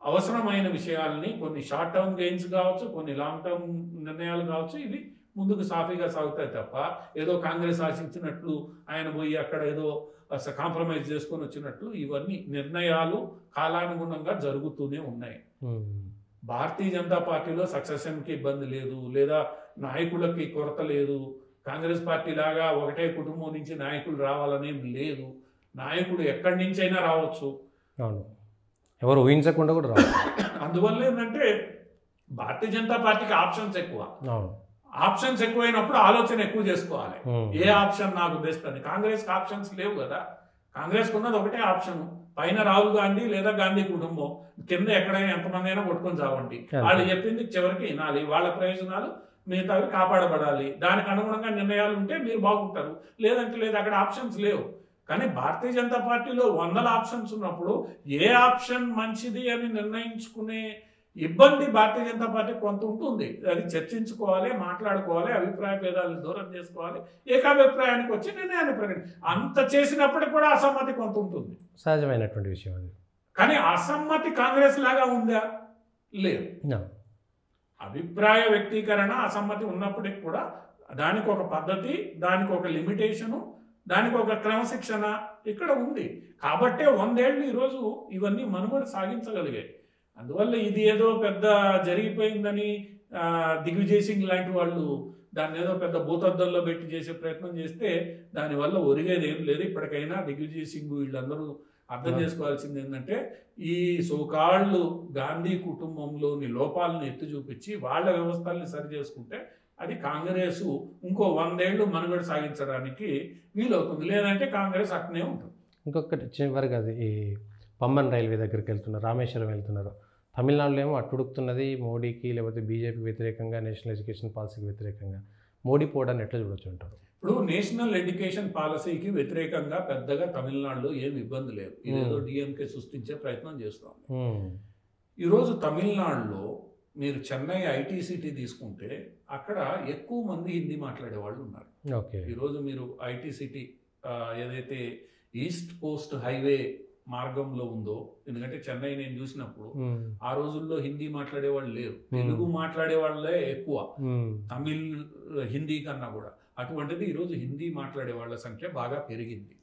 అవసరమైన విషయాలని కొన్ని షార్ట్ టర్మ్ గెయిన్స్ కావచ్చు, కొన్ని లాంగ్ టర్మ్ నిర్ణయాలు కావచ్చు, ఇవి ముందుకు సాఫీగా సాగుతాయి తప్ప ఏదో కాంగ్రెస్ ఆశించినట్లు ఆయన పోయి అక్కడ ఏదో కాంప్రమైజ్ చేసుకొని వచ్చినట్లు ఇవన్నీ నిర్ణయాలు కాలానుగుణంగా జరుగుతూనే ఉన్నాయి. భారతీయ జనతా పార్టీలో సక్సెషన్కి ఇబ్బంది లేదు, లేదా నాయకులకి కొరత లేదు. కాంగ్రెస్ పార్టీ లాగా ఒకటే కుటుంబం నుంచి నాయకులు రావాలనేం లేదు. నాయకుడు ఎక్కడి నుంచైనా రావచ్చు, ఎవరు ఊహించకుండా కూడా రావచ్చు. అందువల్ల ఏంటంటే భారతీయ జనతా పార్టీకి ఆప్షన్స్ ఎక్కువ. ఆప్షన్స్ ఎక్కువైనప్పుడు ఆలోచన ఎక్కువ చేసుకోవాలి, ఏ ఆప్షన్ నాకు బెస్ట్ అని. కాంగ్రెస్కి ఆప్షన్స్ లేవు కదా. కాంగ్రెస్కి ఉన్నది ఒకటే ఆప్షన్, పైన రాహుల్ గాంధీ లేదా గాంధీ కుటుంబం, కింద ఎక్కడైనా ఎంతమంది అయినా కొట్టుకొని చావండి. వాళ్ళు చెప్పింది చివరికి వినాలి, వాళ్ళ ప్రయోజనాలు మిగతావి కాపాడబడాలి. దానికి అనుగుణంగా నిర్ణయాలు ఉంటే మీరు బాగుంటారు, లేదంటే లేదు. అక్కడ ఆప్షన్స్ లేవు. కానీ భారతీయ జనతా పార్టీలో 100 ఆప్షన్స్ ఉన్నప్పుడు ఏ ఆప్షన్ మంచిది అని నిర్ణయించుకునే ఇబ్బంది భారతీయ జనతా పార్టీ కొంత ఉంటుంది. అది చర్చించుకోవాలి, మాట్లాడుకోవాలి, అభిప్రాయ భేదాలను దూరం చేసుకోవాలి, ఏకాభిప్రాయానికి వచ్చి నిర్ణయాన్ని అంత చేసినప్పటికి కూడా అసమ్మతి కొంత ఉంటుంది, సహజమైనటువంటి విషయం అది. కానీ అసమ్మతి కాంగ్రెస్ లాగా ఉందా? లేదు. అభిప్రాయ వ్యక్తీకరణ అసమ్మతి ఉన్నప్పటికి కూడా దానికి ఒక పద్ధతి, దానికి ఒక లిమిటేషను, దానికి ఒక క్రమశిక్షణ ఇక్కడ ఉంది. కాబట్టే 100 ఏళ్ళు ఈరోజు ఇవన్నీ మనుగడ సాగించగలిగాయి. అందువల్ల ఇది ఏదో పెద్ద జరిగిపోయిందని దిగ్విజయ్ సింగ్ లాంటి వాళ్ళు దాన్ని ఏదో పెద్ద భూతద్దంలో పెట్టి చేసే ప్రయత్నం చేస్తే దానివల్ల ఒరిగేది ఏం లేదు. ఇప్పటికైనా దిగ్విజయ్ సింగ్ వీళ్ళందరూ అర్థం చేసుకోవాల్సింది ఏంటంటే, ఈ సోకాళ్ళు గాంధీ కుటుంబంలోని లోపాలను ఎత్తి చూపించి వాళ్ళ వ్యవస్థల్ని సరి చేసుకుంటే అది కాంగ్రెస్ ఇంకో 100 ఏళ్ళు మనుగడ సాగించడానికి వీలవుతుంది. లేదంటే కాంగ్రెస్ అట్నే ఉంటుంది. ఇంకొకటి చివరిగా అది ఈ పమ్మన్ రైల్వే దగ్గరికి వెళ్తున్నారు, రామేశ్వరం వెళ్తున్నారు. తమిళనాడులో ఏమో అట్టుడుకుతున్నది మోడీకి, లేకపోతే బీజేపీ వ్యతిరేకంగా, నేషనల్ ఎడ్యుకేషన్ పాలసీకి వ్యతిరేకంగా. మోడీ పోవడాన్ని ఎట్లా చూడొచ్చు అంటారు? ఇప్పుడు నేషనల్ ఎడ్యుకేషన్ పాలసీకి వ్యతిరేకంగా పెద్దగా తమిళనాడులో ఏం ఇబ్బంది లేదు. ఇదేదో డిఎంకే సృష్టించే ప్రయత్నం చేస్తాం. ఈరోజు తమిళనాడులో మీరు చెన్నై ఐటీ సిటీ తీసుకుంటే అక్కడ ఎక్కువ మంది హిందీ మాట్లాడే వాళ్ళు ఉన్నారు. ఈరోజు మీరు ఐటీ సిటీ ఏదైతే ఈస్ట్ కోస్ట్ హైవే మార్గంలో ఉందో, ఎందుకంటే చెన్నై నేను చూసినప్పుడు ఆ రోజుల్లో హిందీ మాట్లాడే వాళ్ళు లేరు, తెలుగు మాట్లాడే వాళ్ళే ఎక్కువ, తమిళ్ హిందీ కన్నా కూడా. అటువంటిది ఈరోజు హిందీ మాట్లాడే వాళ్ళ సంఖ్య బాగా పెరిగింది.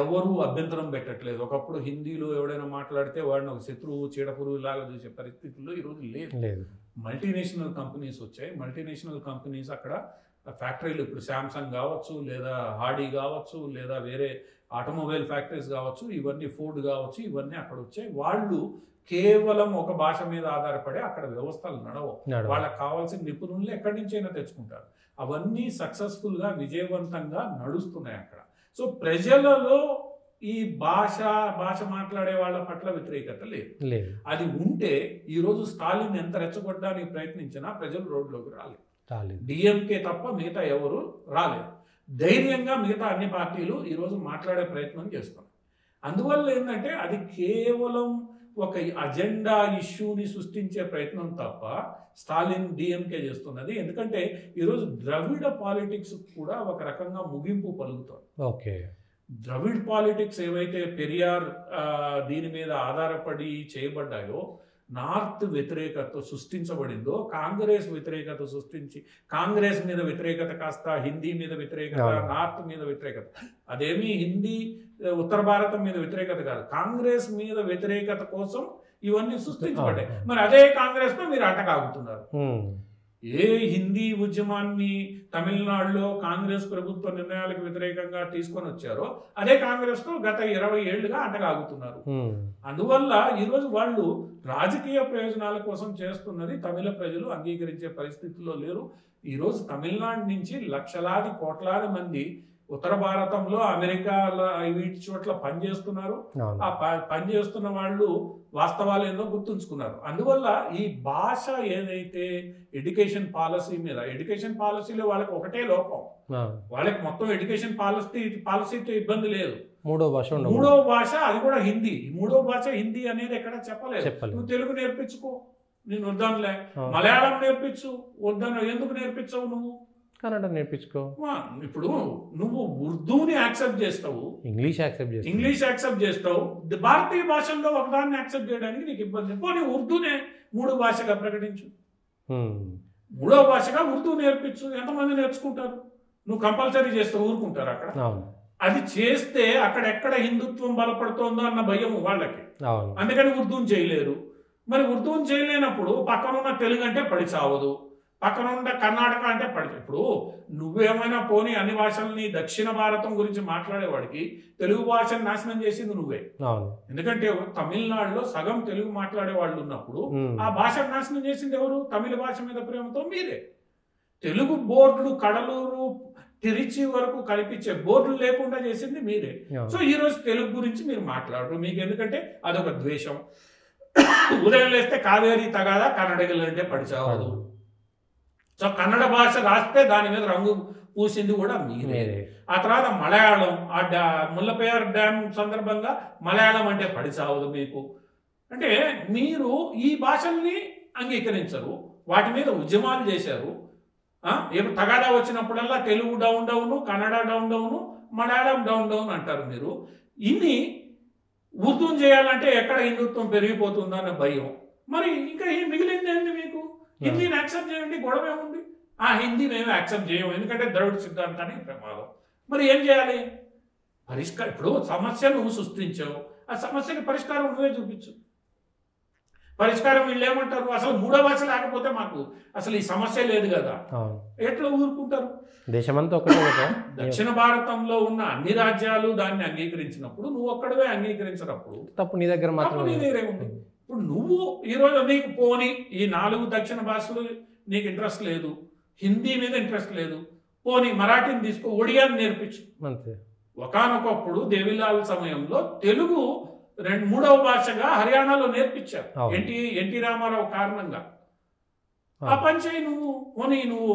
ఎవరు అభ్యంతరం పెట్టట్లేదు. ఒకప్పుడు హిందీలో ఎవడైనా మాట్లాడితే వాడిని ఒక శత్రువు, చీడపురుగు లాగా చూసే పరిస్థితుల్లో ఈరోజు లేదు. మల్టీనేషనల్ కంపెనీస్ వచ్చాయి. మల్టీనేషనల్ కంపెనీస్ అక్కడ ఫ్యాక్టరీలు, ఇప్పుడు శాంసంగ్ కావచ్చు, లేదా హాడీ కావచ్చు, లేదా వేరే ఆటోమొబైల్ ఫ్యాక్టరీస్ కావచ్చు, ఇవన్నీ ఫోర్డ్ కావచ్చు, ఇవన్నీ అక్కడ వచ్చాయి. వాళ్ళు కేవలం ఒక భాష మీద ఆధారపడి అక్కడ వ్యవస్థలు నడవవు. వాళ్ళకి కావాల్సిన నిపుణుల్ని ఎక్కడి నుంచైనా తెచ్చుకుంటారు. అవన్నీ సక్సెస్ఫుల్గా విజయవంతంగా నడుస్తున్నాయి అక్కడ. సో ప్రజలలో ఈ భాష మాట్లాడే వాళ్ళ పట్ల వ్యతిరేకత లేదు. అది ఉంటే ఈరోజు స్టాలిన్ ఎంత రెచ్చగొట్టడానికి ప్రయత్నించినా ప్రజలు రోడ్లోకి రాలేదు. డిఎంకే తప్ప మిగతా ఎవరు రాలేదు. ధైర్యంగా మిగతా అన్ని పార్టీలు ఈరోజు మాట్లాడే ప్రయత్నం చేస్తున్నాయి. అందువల్ల ఏంటంటే అది కేవలం ఒక అజెండా ఇష్యూని సృష్టించే ప్రయత్నం తప్ప స్టాలిన్ డిఎంకే చేస్తున్నది. ఎందుకంటే ఈరోజు ద్రవిడ పాలిటిక్స్ కూడా ఒక రకంగా ముగింపు పలుకుతుంది. ద్రవిడ్ పాలిటిక్స్ ఏవైతే పెరియార్ దీని మీద ఆధారపడి చేయబడ్డాయో, నార్త్ వ్యతిరేకత సృష్టించబడిందో, కాంగ్రెస్ వ్యతిరేకత సృష్టించి కాంగ్రెస్ మీద వ్యతిరేకత కాస్త హిందీ మీద వ్యతిరేకత, నార్త్ మీద వ్యతిరేకత. అదేమీ హిందీ ఉత్తర భారతం మీద వ్యతిరేకత కాదు, కాంగ్రెస్ మీద వ్యతిరేకత కోసం ఇవన్నీ సృష్టించబడ్డాయి. మరి అదే కాంగ్రెస్ తో మీరు అంటకాగుతున్నారు. ఏ హిందీ ఉద్యమాన్ని తమిళనాడులో కాంగ్రెస్ ప్రభుత్వ నిర్ణయాలకు వ్యతిరేకంగా తీసుకొని వచ్చారో అదే కాంగ్రెస్తో గత 20 ఏళ్లుగా అంటగాగుతున్నారు. అందువల్ల ఈరోజు వాళ్ళు రాజకీయ ప్రయోజనాల కోసం చేస్తున్నది తమిళ ప్రజలు అంగీకరించే పరిస్థితుల్లో లేరు. ఈరోజు తమిళనాడు నుంచి లక్షలాది కోట్లాది మంది ఉత్తర భారతంలో అమెరికా వీటి చోట్ల పనిచేస్తున్నారు. ఆ పనిచేస్తున్న వాళ్ళు వాస్తవాలు ఏందో గుర్తుంచుకున్నారు. అందువల్ల ఈ భాష ఏదైతే ఎడ్యుకేషన్ పాలసీలో వాళ్ళకి ఒకటే లోపం, వాళ్ళకి మొత్తం ఎడ్యుకేషన్ పాలసీతో ఇబ్బంది లేదు. మూడో భాష అది కూడా హిందీ. మూడో భాష హిందీ అనేది ఎక్కడ చెప్పలేదు. నువ్వు తెలుగు నేర్పించుకో, నేను వద్దానులే. మలయాళం నేర్పించు, వద్దాను. ఎందుకు నేర్పించవు నువ్వు? కన్నడ నేర్పించుకో. ఇప్పుడు నువ్వు ఉర్దూని యాక్సెప్ట్ చేస్తావు, ఇంగ్లీష్ యాక్సెప్ట్ చేస్తావు, భారతీయ భాషల్లో ఒకదాన్ని యాక్సెప్ట్ చేయడానికి నీకు ఇబ్బంది. పోనీ ఉర్దూనే మూడో భాషగా ప్రకటించు, మూడో భాషగా ఉర్దూ నేర్పించు. ఎంతమంది నేర్చుకుంటారు? నువ్వు కంపల్సరీ చేస్తే ఊరుకుంటారు అక్కడ? అది చేస్తే అక్కడెక్కడ హిందుత్వం బలపడుతోందో అన్న భయం వాళ్ళకి, అందుకని ఉర్దూని చేయలేరు. మరి ఉర్దూని చేయలేనప్పుడు పక్కనున్న తెలుగు అంటే పడి చావదు, పక్కన ఉన్న కర్ణాటక అంటే పడి. ఇప్పుడు నువ్వేమైనా పోనీ అన్ని భాషల్ని దక్షిణ భారతం గురించి మాట్లాడేవాడికి తెలుగు భాషను నాశనం చేసింది నువ్వే. ఎందుకంటే తమిళనాడులో సగం తెలుగు మాట్లాడే వాళ్ళు ఉన్నప్పుడు ఆ భాషను నాశనం చేసింది ఎవరు? తమిళ భాష మీద ప్రేమతో మీరే. తెలుగు బోర్డులు కడలూరు తిరిచి వరకు కనిపించే బోర్డులు లేకుండా చేసింది మీరే. సో ఈ రోజు తెలుగు గురించి మీరు మాట్లాడరు. మీకు ఎందుకంటే అదొక ద్వేషం. ఉదయం లేస్తే కావేరి తగాదా, కన్నడగలు అంటే పడిచావదు. సో కన్నడ భాష రాస్తే దాని మీద రంగు పూసింది కూడా మీరే. ఆ తర్వాత మలయాళం, ముల్లపెయార్ డ్యామ్ సందర్భంగా మలయాళం అంటే పడిచావదు మీకు. అంటే మీరు ఈ భాషల్ని అంగీకరించరు, వాటి మీద ఉద్యమాలు చేశారు. ఏమి తగాదా వచ్చినప్పుడల్లా Telugu down down, Kannada down down, Malayalam down down అంటారు మీరు. ఇన్ని ఉర్దూని చేయాలంటే ఎక్కడ హిందుత్వం పెరిగిపోతుందో అనే భయం. మరి ఇంకా మిగిలింది ఏంటి మీకు? హిందీని యాక్సెప్ట్ చేయండి, గొడవ ఏముంది? హిందీ మేము యాక్సెప్ట్ చేయము ఎందుకంటే ద్రవిడ సిద్ధాంతానికి ప్రమాదం. మరి ఏం చేయాలి? ఇప్పుడు సమస్య నువ్వు సృష్టించావు, ఆ సమస్యకి పరిష్కారం నువ్వే చూపించు. పరిష్కారం వీళ్ళు ఏమంటారు? అసలు మూడో భాష లేకపోతే మాకు అసలు ఈ సమస్య లేదు కదా, ఎట్లా ఊరుకుంటారు? దేశమంతా ఒకటే కదా. దక్షిణ భారతంలో ఉన్న అన్ని రాజ్యాలు దాన్ని అంగీకరించినప్పుడు నువ్వు ఒక్కడవే అంగీకరించినప్పుడు తప్పు నీ దగ్గర మాత్రం నీ దగ్గరే ఉంది. ఇప్పుడు నువ్వు ఈరోజు నీకు పోని ఈ 4 దక్షిణ భాషలు నీకు ఇంట్రెస్ట్ లేదు, హిందీ మీద ఇంట్రెస్ట్ లేదు, పోనీ మరాఠీని తీసుకో, ఒడియాని నేర్పించు. ఒకానొకప్పుడు దేవిలాల్ సమయంలో తెలుగు మూడవ భాషగా హర్యానాలో నేర్పించారు ఎన్టీ రామారావు కారణంగా. ఆ పని చేయి నువ్వు. పోనీ నువ్వు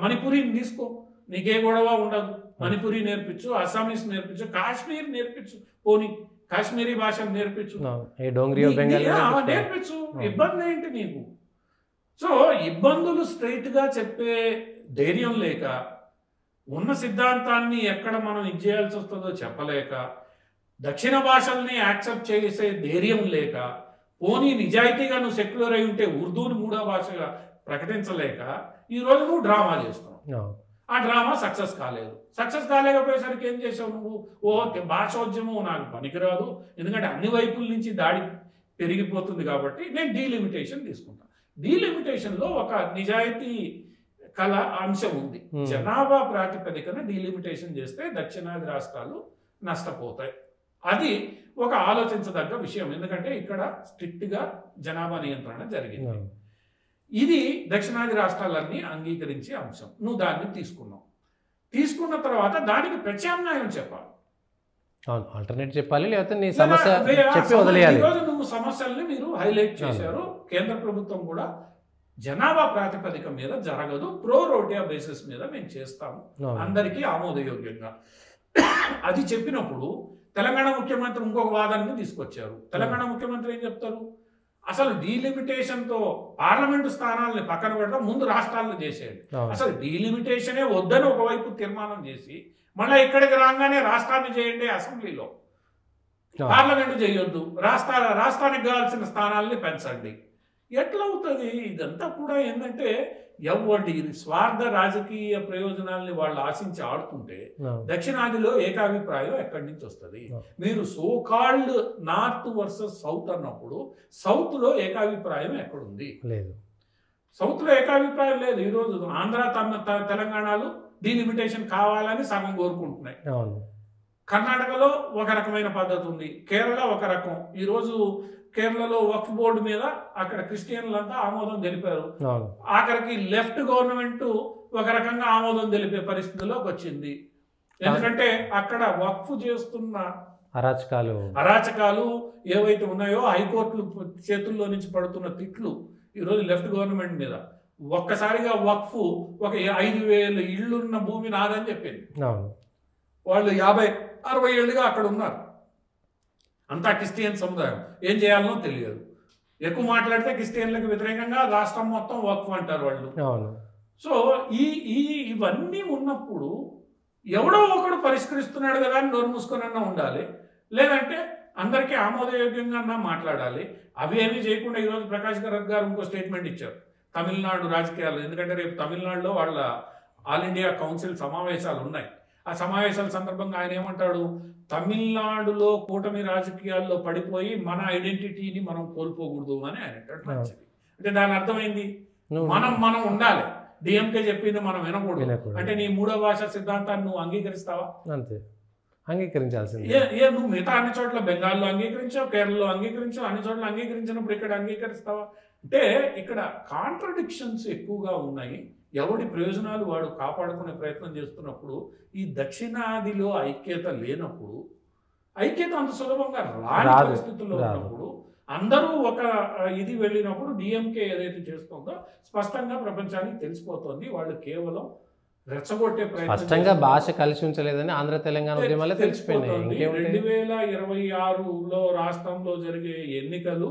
మణిపురిని తీసుకో, నీకే గొడవ ఉండదు. మణిపురి నేర్పించు, అస్సామీస్ నేర్పించు, కాశ్మీర్ నేర్పించు, పోనీ కాశ్మీరీ భాషను నేర్పించు, నేర్పించు. ఇబ్బంది ఏంటి నీకు? సో ఇబ్బందులు స్ట్రైట్ గా చెప్పే ధైర్యం లేక, ఉన్న సిద్ధాంతాన్ని ఎక్కడ మనం ఇది చేయాల్సి వస్తుందో చెప్పలేక, దక్షిణ భాషల్ని యాక్సెప్ట్ చేసే ధైర్యం లేక, పోనీ నిజాయితీగా నువ్వు సెక్యులర్ అయి ఉంటే ఉర్దూని మూడో భాషగా ప్రకటించలేక ఈరోజు నువ్వు డ్రామా చేస్తున్నావు. ఆ డ్రామా సక్సెస్ కాలేదు. సక్సెస్ కాలేకపోయేసరికి ఏం చేసావు నువ్వు? భాషోద్యమం నాకు పనికిరాదు, ఎందుకంటే అన్ని వైపుల నుంచి దాడి పెరిగిపోతుంది కాబట్టి నేను డీలిమిటేషన్ తీసుకుంటాను. డీలిమిటేషన్లో ఒక నిజాయితీ కళ అంశం ఉంది. జనాభా ప్రాతిపదికన డీలిమిటేషన్ చేస్తే దక్షిణాది రాష్ట్రాలు నష్టపోతాయి. అది ఒక ఆలోచించదగ్గ విషయం, ఎందుకంటే ఇక్కడ స్ట్రిక్ట్గా జనాభా నియంత్రణ జరిగింది. ఇది దక్షిణాది రాష్ట్రాలన్నీ అంగీకరించే అంశం. నువ్వు దాన్ని తీసుకున్నావు. తీసుకున్న తర్వాత దానికి ప్రత్యామ్నాయం చెప్పాలి, ఆల్టర్నేట్ చెప్పాలి, లేకపోతే నీ సమస్య చెప్పి వదిలేయాలి. ఈరోజు నువ్వు సమస్యల్ని మీరు హైలైట్ చేశారు. కేంద్ర ప్రభుత్వం కూడా జనాభా ప్రాతిపదిక మీద జరగదు, ప్రో రోటియా బేసిస్ మీద మేము చేస్తాము, అందరికీ ఆమోదయోగ్యంగా. అది చెప్పినప్పుడు తెలంగాణ ముఖ్యమంత్రి ఇంకొక వాదనని తీసుకొచ్చారు. తెలంగాణ ముఖ్యమంత్రి ఏం చెప్తారు? అసలు డీలిమిటేషన్తో పార్లమెంటు స్థానాలని పక్కన పెడతాం, ముందు రాష్ట్రాలను చేసేది. అసలు డీలిమిటేషనే వద్దని ఒకవైపు తీర్మానం చేసి మళ్ళీ ఇక్కడికి రాగానే రాష్ట్రాన్ని చేయండి, అసెంబ్లీలో పార్లమెంటు చేయొద్దు, రాష్ట్రానికి కావాల్సిన స్థానాలని పెంచండి. ఎట్లా అవుతుంది? ఇదంతా కూడా ఏంటంటే ఎవరి స్వార్థ రాజకీయ ప్రయోజనాల్ని వాళ్ళు ఆశించి ఆడుతుంటే దక్షిణాదిలో ఏకాభిప్రాయం ఎక్కడి నుంచి వస్తుంది? మీరు సోకాల్డ్ నార్త్ వర్సెస్ సౌత్ అన్నప్పుడు సౌత్లో ఏకాభిప్రాయం ఎక్కడుంది? లేదు. సౌత్లో ఏకాభిప్రాయం లేదు. ఈరోజు ఆంధ్ర తెలంగాణలో డీలిమిటేషన్ కావాలని సగం కోరుకుంటున్నాయి. కర్ణాటకలో ఒక రకమైన పద్ధతి ఉంది, కేరళ ఒక రకం. ఈరోజు కేరళలో వక్ఫ్ బోర్డు మీద అక్కడ క్రిస్టియన్లంతా ఆమోదం తెలిపారు. ఆఖరికి లెఫ్ట్ గవర్నమెంట్ ఒక రకంగా ఆమోదం తెలిపే పరిస్థితిలోకి వచ్చింది. ఎందుకంటే అక్కడ వక్ఫ్ చేస్తున్న అరాచకాలు ఏవైతే ఉన్నాయో, హైకోర్టులు చేతుల్లో నుంచి పడుతున్న తిట్లు ఈరోజు లెఫ్ట్ గవర్నమెంట్ మీద. ఒక్కసారిగా వక్ఫ్ ఒక 5,000 ఇళ్లున్న భూమి నాదని చెప్పింది. వాళ్ళు 50-60 ఏళ్ళుగా అక్కడ ఉన్నారు. అంతా క్రిస్టియన్ సముదాయం. ఏం చేయాలనో తెలియదు. ఎక్కువ మాట్లాడితే క్రిస్టియన్లకు వ్యతిరేకంగా రాష్ట్రం మొత్తం వక్ఫ్ అంటారు వాళ్ళు. సో ఇవన్నీ ఉన్నప్పుడు ఎవడో ఒకడు పరిష్కరిస్తున్నాడు కదా అని నోరు మూసుకొనన్నా ఉండాలి, లేదంటే అందరికీ ఆమోదయోగ్యంగా మాట్లాడాలి. అవి ఏమీ చేయకుండా ఈరోజు ప్రకాష్ గరత్ గారు ఇంకో స్టేట్మెంట్ ఇచ్చారు తమిళనాడు రాజకీయాలు. ఎందుకంటే రేపు తమిళనాడులో వాళ్ళ ఆల్ ఇండియా కౌన్సిల్ సమావేశాలు ఉన్నాయి. ఆ సమావేశాల సందర్భంగా ఆయన ఏమంటాడు, తమిళనాడులో కూటమి రాజకీయాల్లో పడిపోయి మన ఐడెంటిటీని మనం కోల్పోకూడదు అని ఆయన అంటాడు. అంటే దాని అర్థమైంది, మనం ఉండాలి, డిఎంకే చెప్పింది మనం వినకూడదు. అంటే నీ మూడో భాష సిద్ధాంతాన్ని నువ్వు అంగీకరిస్తావా? అంతే, అంగీకరించాల్సింది. నువ్వు మిగతా అన్ని చోట్ల బెంగాల్లో అంగీకరించావు, కేరళలో అంగీకరించావు, అన్ని చోట్ల అంగీకరించినప్పుడు ఇక్కడ అంగీకరిస్తావా? అంటే ఇక్కడ కాంట్రడిక్షన్స్ ఎక్కువగా ఉన్నాయి. ఎవడి ప్రయోజనాలు వాడు కాపాడుకునే ప్రయత్నం చేస్తున్నప్పుడు, ఈ దక్షిణాదిలో ఐక్యత లేనప్పుడు, ఐక్యత అంత సులభంగా రాని పరిస్థితుల్లో ఉన్నప్పుడు, అందరూ ఒక ఇది వెళ్ళినప్పుడు డిఎంకే ఏదైతే చేస్తుందో స్పష్టంగా ప్రపంచానికి తెలిసిపోతుంది. వాళ్ళు కేవలం రెచ్చగొట్టే స్పష్టంగా భాష కలిసి ఉంచలేదని ఆంధ్ర తెలంగాణ ఉద్యమాలే తెలిసిపోయింది. 2026లో రాష్ట్రంలో జరిగే ఎన్నికలు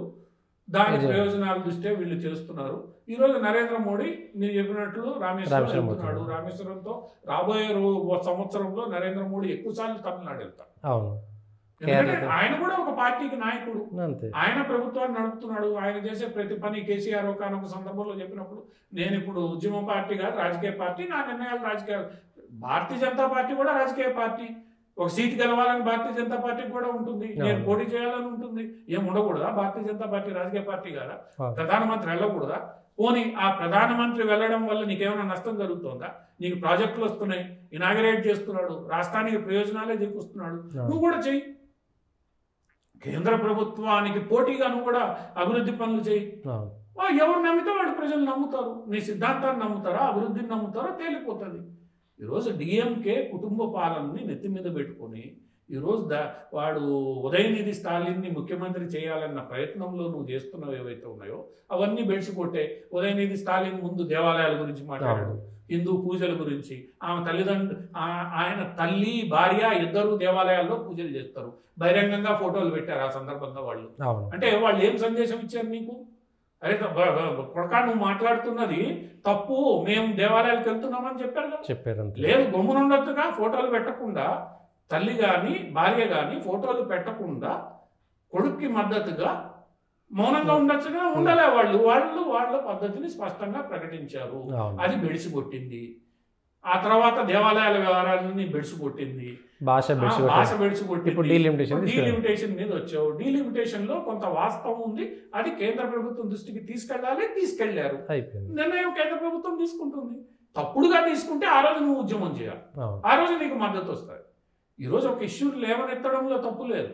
దాని ప్రయోజనాల దృష్ట్యా వీళ్ళు చేస్తున్నారు. ఈరోజు నరేంద్ర మోడీ మీరు చెప్పినట్లు రామేశ్వరం వెళ్తున్నాడు. రామేశ్వరంతో రాబోయే సంవత్సరంలో నరేంద్ర మోడీ ఎక్కువసార్లు తమిళనాడు వెళ్తాడు. ఆయన కూడా ఒక పార్టీకి నాయకుడు, ఆయన ప్రభుత్వాన్ని నడుపుతున్నాడు. ఆయన చేసే ప్రతి పని కేసీఆర్ ఒక సందర్భంలో చెప్పినప్పుడు, నేను ఇప్పుడు ఉద్యమ పార్టీ కాదు, రాజకీయ పార్టీ, నా నిర్ణయాలు రాజకీయాలు. భారతీయ జనతా పార్టీ కూడా రాజకీయ పార్టీ. ఒక సీట్ గెలవాలని భారతీయ జనతా పార్టీకి కూడా ఉంటుంది, నేను పోటీ చేయాలని ఉంటుంది. ఏం ఉండకూడదా? భారతీయ జనతా పార్టీ రాజకీయ పార్టీ కాదా? ప్రధానమంత్రి వెళ్ళకూడదా? పోనీ ఆ ప్రధానమంత్రి వెళ్ళడం వల్ల నీకేమైనా నష్టం జరుగుతుందా? నీకు ప్రాజెక్టులు వస్తున్నాయి, ఇనాగరేట్ చేస్తున్నాడు, రాష్ట్రానికి ప్రయోజనాలే చేకూరుస్తున్నాడు, నువ్వు కూడా చెయ్యి. కేంద్ర ప్రభుత్వానికి పోటీగా నువ్వు కూడా అభివృద్ధి పనులు చేయి. ఎవరు నమ్మితే వాడు ప్రజలు నమ్ముతారు. నీ సిద్ధాంతాన్ని నమ్ముతారా, అభివృద్ధిని నమ్ముతారో తేలిపోతుంది. ఈరోజు డిఎంకే కుటుంబ పాలనని నెత్తి మీద పెట్టుకొని ఈరోజు వాడు ఉదయనిధి స్టాలిన్ని ముఖ్యమంత్రి చేయాలన్న ప్రయత్నంలో నువ్వు చేస్తున్నవి ఏవైతే ఉన్నాయో అవన్నీ బెడిసిపోతే, ఉదయనిధి స్టాలిన్ ముందు దేవాలయాల గురించి మాట్లాడాడు, హిందూ పూజల గురించి. ఆమె ఆయన తల్లి భార్య ఇద్దరు దేవాలయాల్లో పూజలు చేస్తారు, బహిరంగంగా ఫోటోలు పెట్టారు ఆ సందర్భంగా వాళ్ళు. అంటే వాళ్ళు ఏం సందేశం ఇచ్చారు నీకు? అరే కొడకా నువ్వు మాట్లాడుతున్నది తప్పు, మేము దేవాలయాలకు వెళ్తున్నామని చెప్పారు. లేదు, గమ్మునుండొచ్చుగా, ఫోటోలు పెట్టకుండా తల్లి కానీ భార్య కానీ ఫోటోలు పెట్టకుండా కొడుక్కి మద్దతుగా మౌనంగా ఉండొచ్చుగా. ఉండలే, వాళ్ళ పద్ధతిని స్పష్టంగా ప్రకటించారు. అది బెడిసికొట్టింది. ఆ తర్వాత దేవాలయాల వ్యవహారాలని బెడిసికొట్టింది, భాష బెడిసికొట్టి డీలిమిటేషన్ మీద వచ్చావు. డీలిమిటేషన్ లో కొంత వాస్తవం ఉంది, అది కేంద్ర ప్రభుత్వం దృష్టికి తీసుకెళ్లారు. నిర్ణయం కేంద్ర ప్రభుత్వం తీసుకుంటుంది. తప్పుడుగా తీసుకుంటే ఆ రోజు నువ్వు ఉద్యమం చేయాలి, ఆ రోజు నీకు మద్దతు వస్తుంది. ఈరోజు ఒక ఇష్యూ లేవనెత్తడంలో తప్పు లేదు,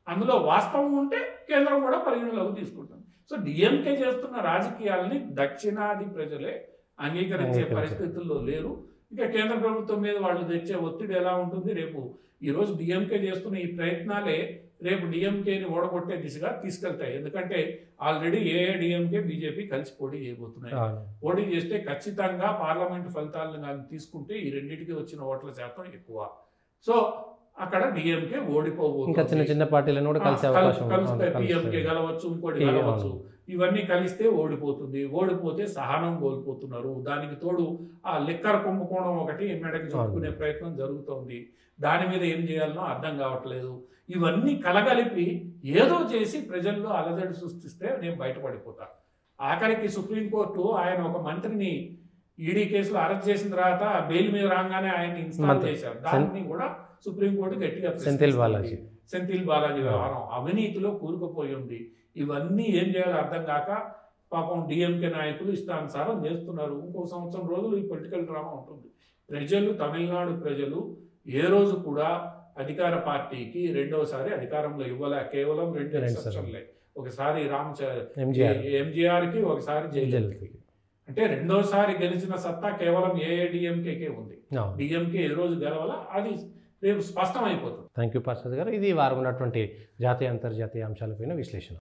అందులో వాస్తవం ఉంటే కేంద్రం కూడా పరిగణలోకి తీసుకుంటుంది. సో డిఎంకే చేస్తున్న రాజకీయాలని దక్షిణాది ప్రజలే అంగీకరించే పరిస్థితుల్లో లేరు. ఇంకా కేంద్ర ప్రభుత్వం మీద వాళ్ళు తెచ్చే ఒత్తిడి ఎలా ఉంటుంది? రేపు ఈరోజు డిఎంకే చేస్తున్న ఈ ప్రయత్నాలే రేపు డిఎంకేని ఓడగొట్టే దిశగా తీసుకెళ్తాయి. ఎందుకంటే ఆల్రెడీ ఏఐడిఎంకే బీజేపీ కలిసి పోటీ చేయబోతున్నాయి. పోటీ చేస్తే ఖచ్చితంగా పార్లమెంటు ఫలితాలను కానీ తీసుకుంటే ఈ రెండింటికి వచ్చిన ఓట్ల శాతం ఎక్కువ. సో అక్కడ డిఎంకే ఓడిపోబోతుంది. చిన్న చిన్న పార్టీలను కూడా కలుస్తాయి, పిఎంకే కలవచ్చు, ఇంకోటి కలవచ్చు. ఇవన్నీ కలిస్తే ఓడిపోతుంది. ఓడిపోతే సహనం కోల్పోతున్నారు. దానికి తోడు ఆ లిక్కర్ కుంభకోణం ఒకటి మెడకి చుట్టుకునే ప్రయత్నం జరుగుతోంది. దాని మీద ఏం చేయాలనో అర్థం కావట్లేదు. ఇవన్నీ కలగలిపి ఏదో చేసి ప్రజల్లో అలజడి సృష్టిస్తే నేను బయటపడిపోతా. ఆఖరికి సుప్రీంకోర్టు ఆయన ఒక మంత్రిని ఈడీ కేసులో అరెస్ట్ చేసిన తర్వాత బెయిల్ మీద రాగానే ఆయన్ని ఇన్స్టాల్ చేశారు. దాన్ని కూడా సుప్రీంకోర్టు గట్టిగా సెంథిల్ బాలాజీ వ్యవహారం అవినీతిలో కూరుకుపోయి ఉంది. ఇవన్నీ ఏం చేయాలో అర్థం కాక పాపం డిఎంకే నాయకులు ఇష్టానుసారం చేస్తున్నారు. ఇంకో సంవత్సరం రోజులు ఈ పొలిటికల్ డ్రామా ఉంటుంది. ప్రజలు, తమిళనాడు ప్రజలు ఏ రోజు కూడా అధికార పార్టీకి రెండవసారి అధికారంలో ఇవ్వలే. కేవలం రెండు ఎక్సెప్షన్లే. ఒకసారి ఎంజీఆర్కి, ఒకసారి జయలలితకి. అంటే రెండోసారి గెలిచిన సత్తా కేవలం ఏఐడిఎంకేకే ఉంది. డిఎంకే ఏ రోజు గెలవాల అది రేపు స్పష్టం అయిపోతుంది. థ్యాంక్ యూ పార్సాద్ గారు. ఇది వారం ఉన్నటువంటి జాతీయ అంతర్జాతీయ అంశాలపైన విశ్లేషణ.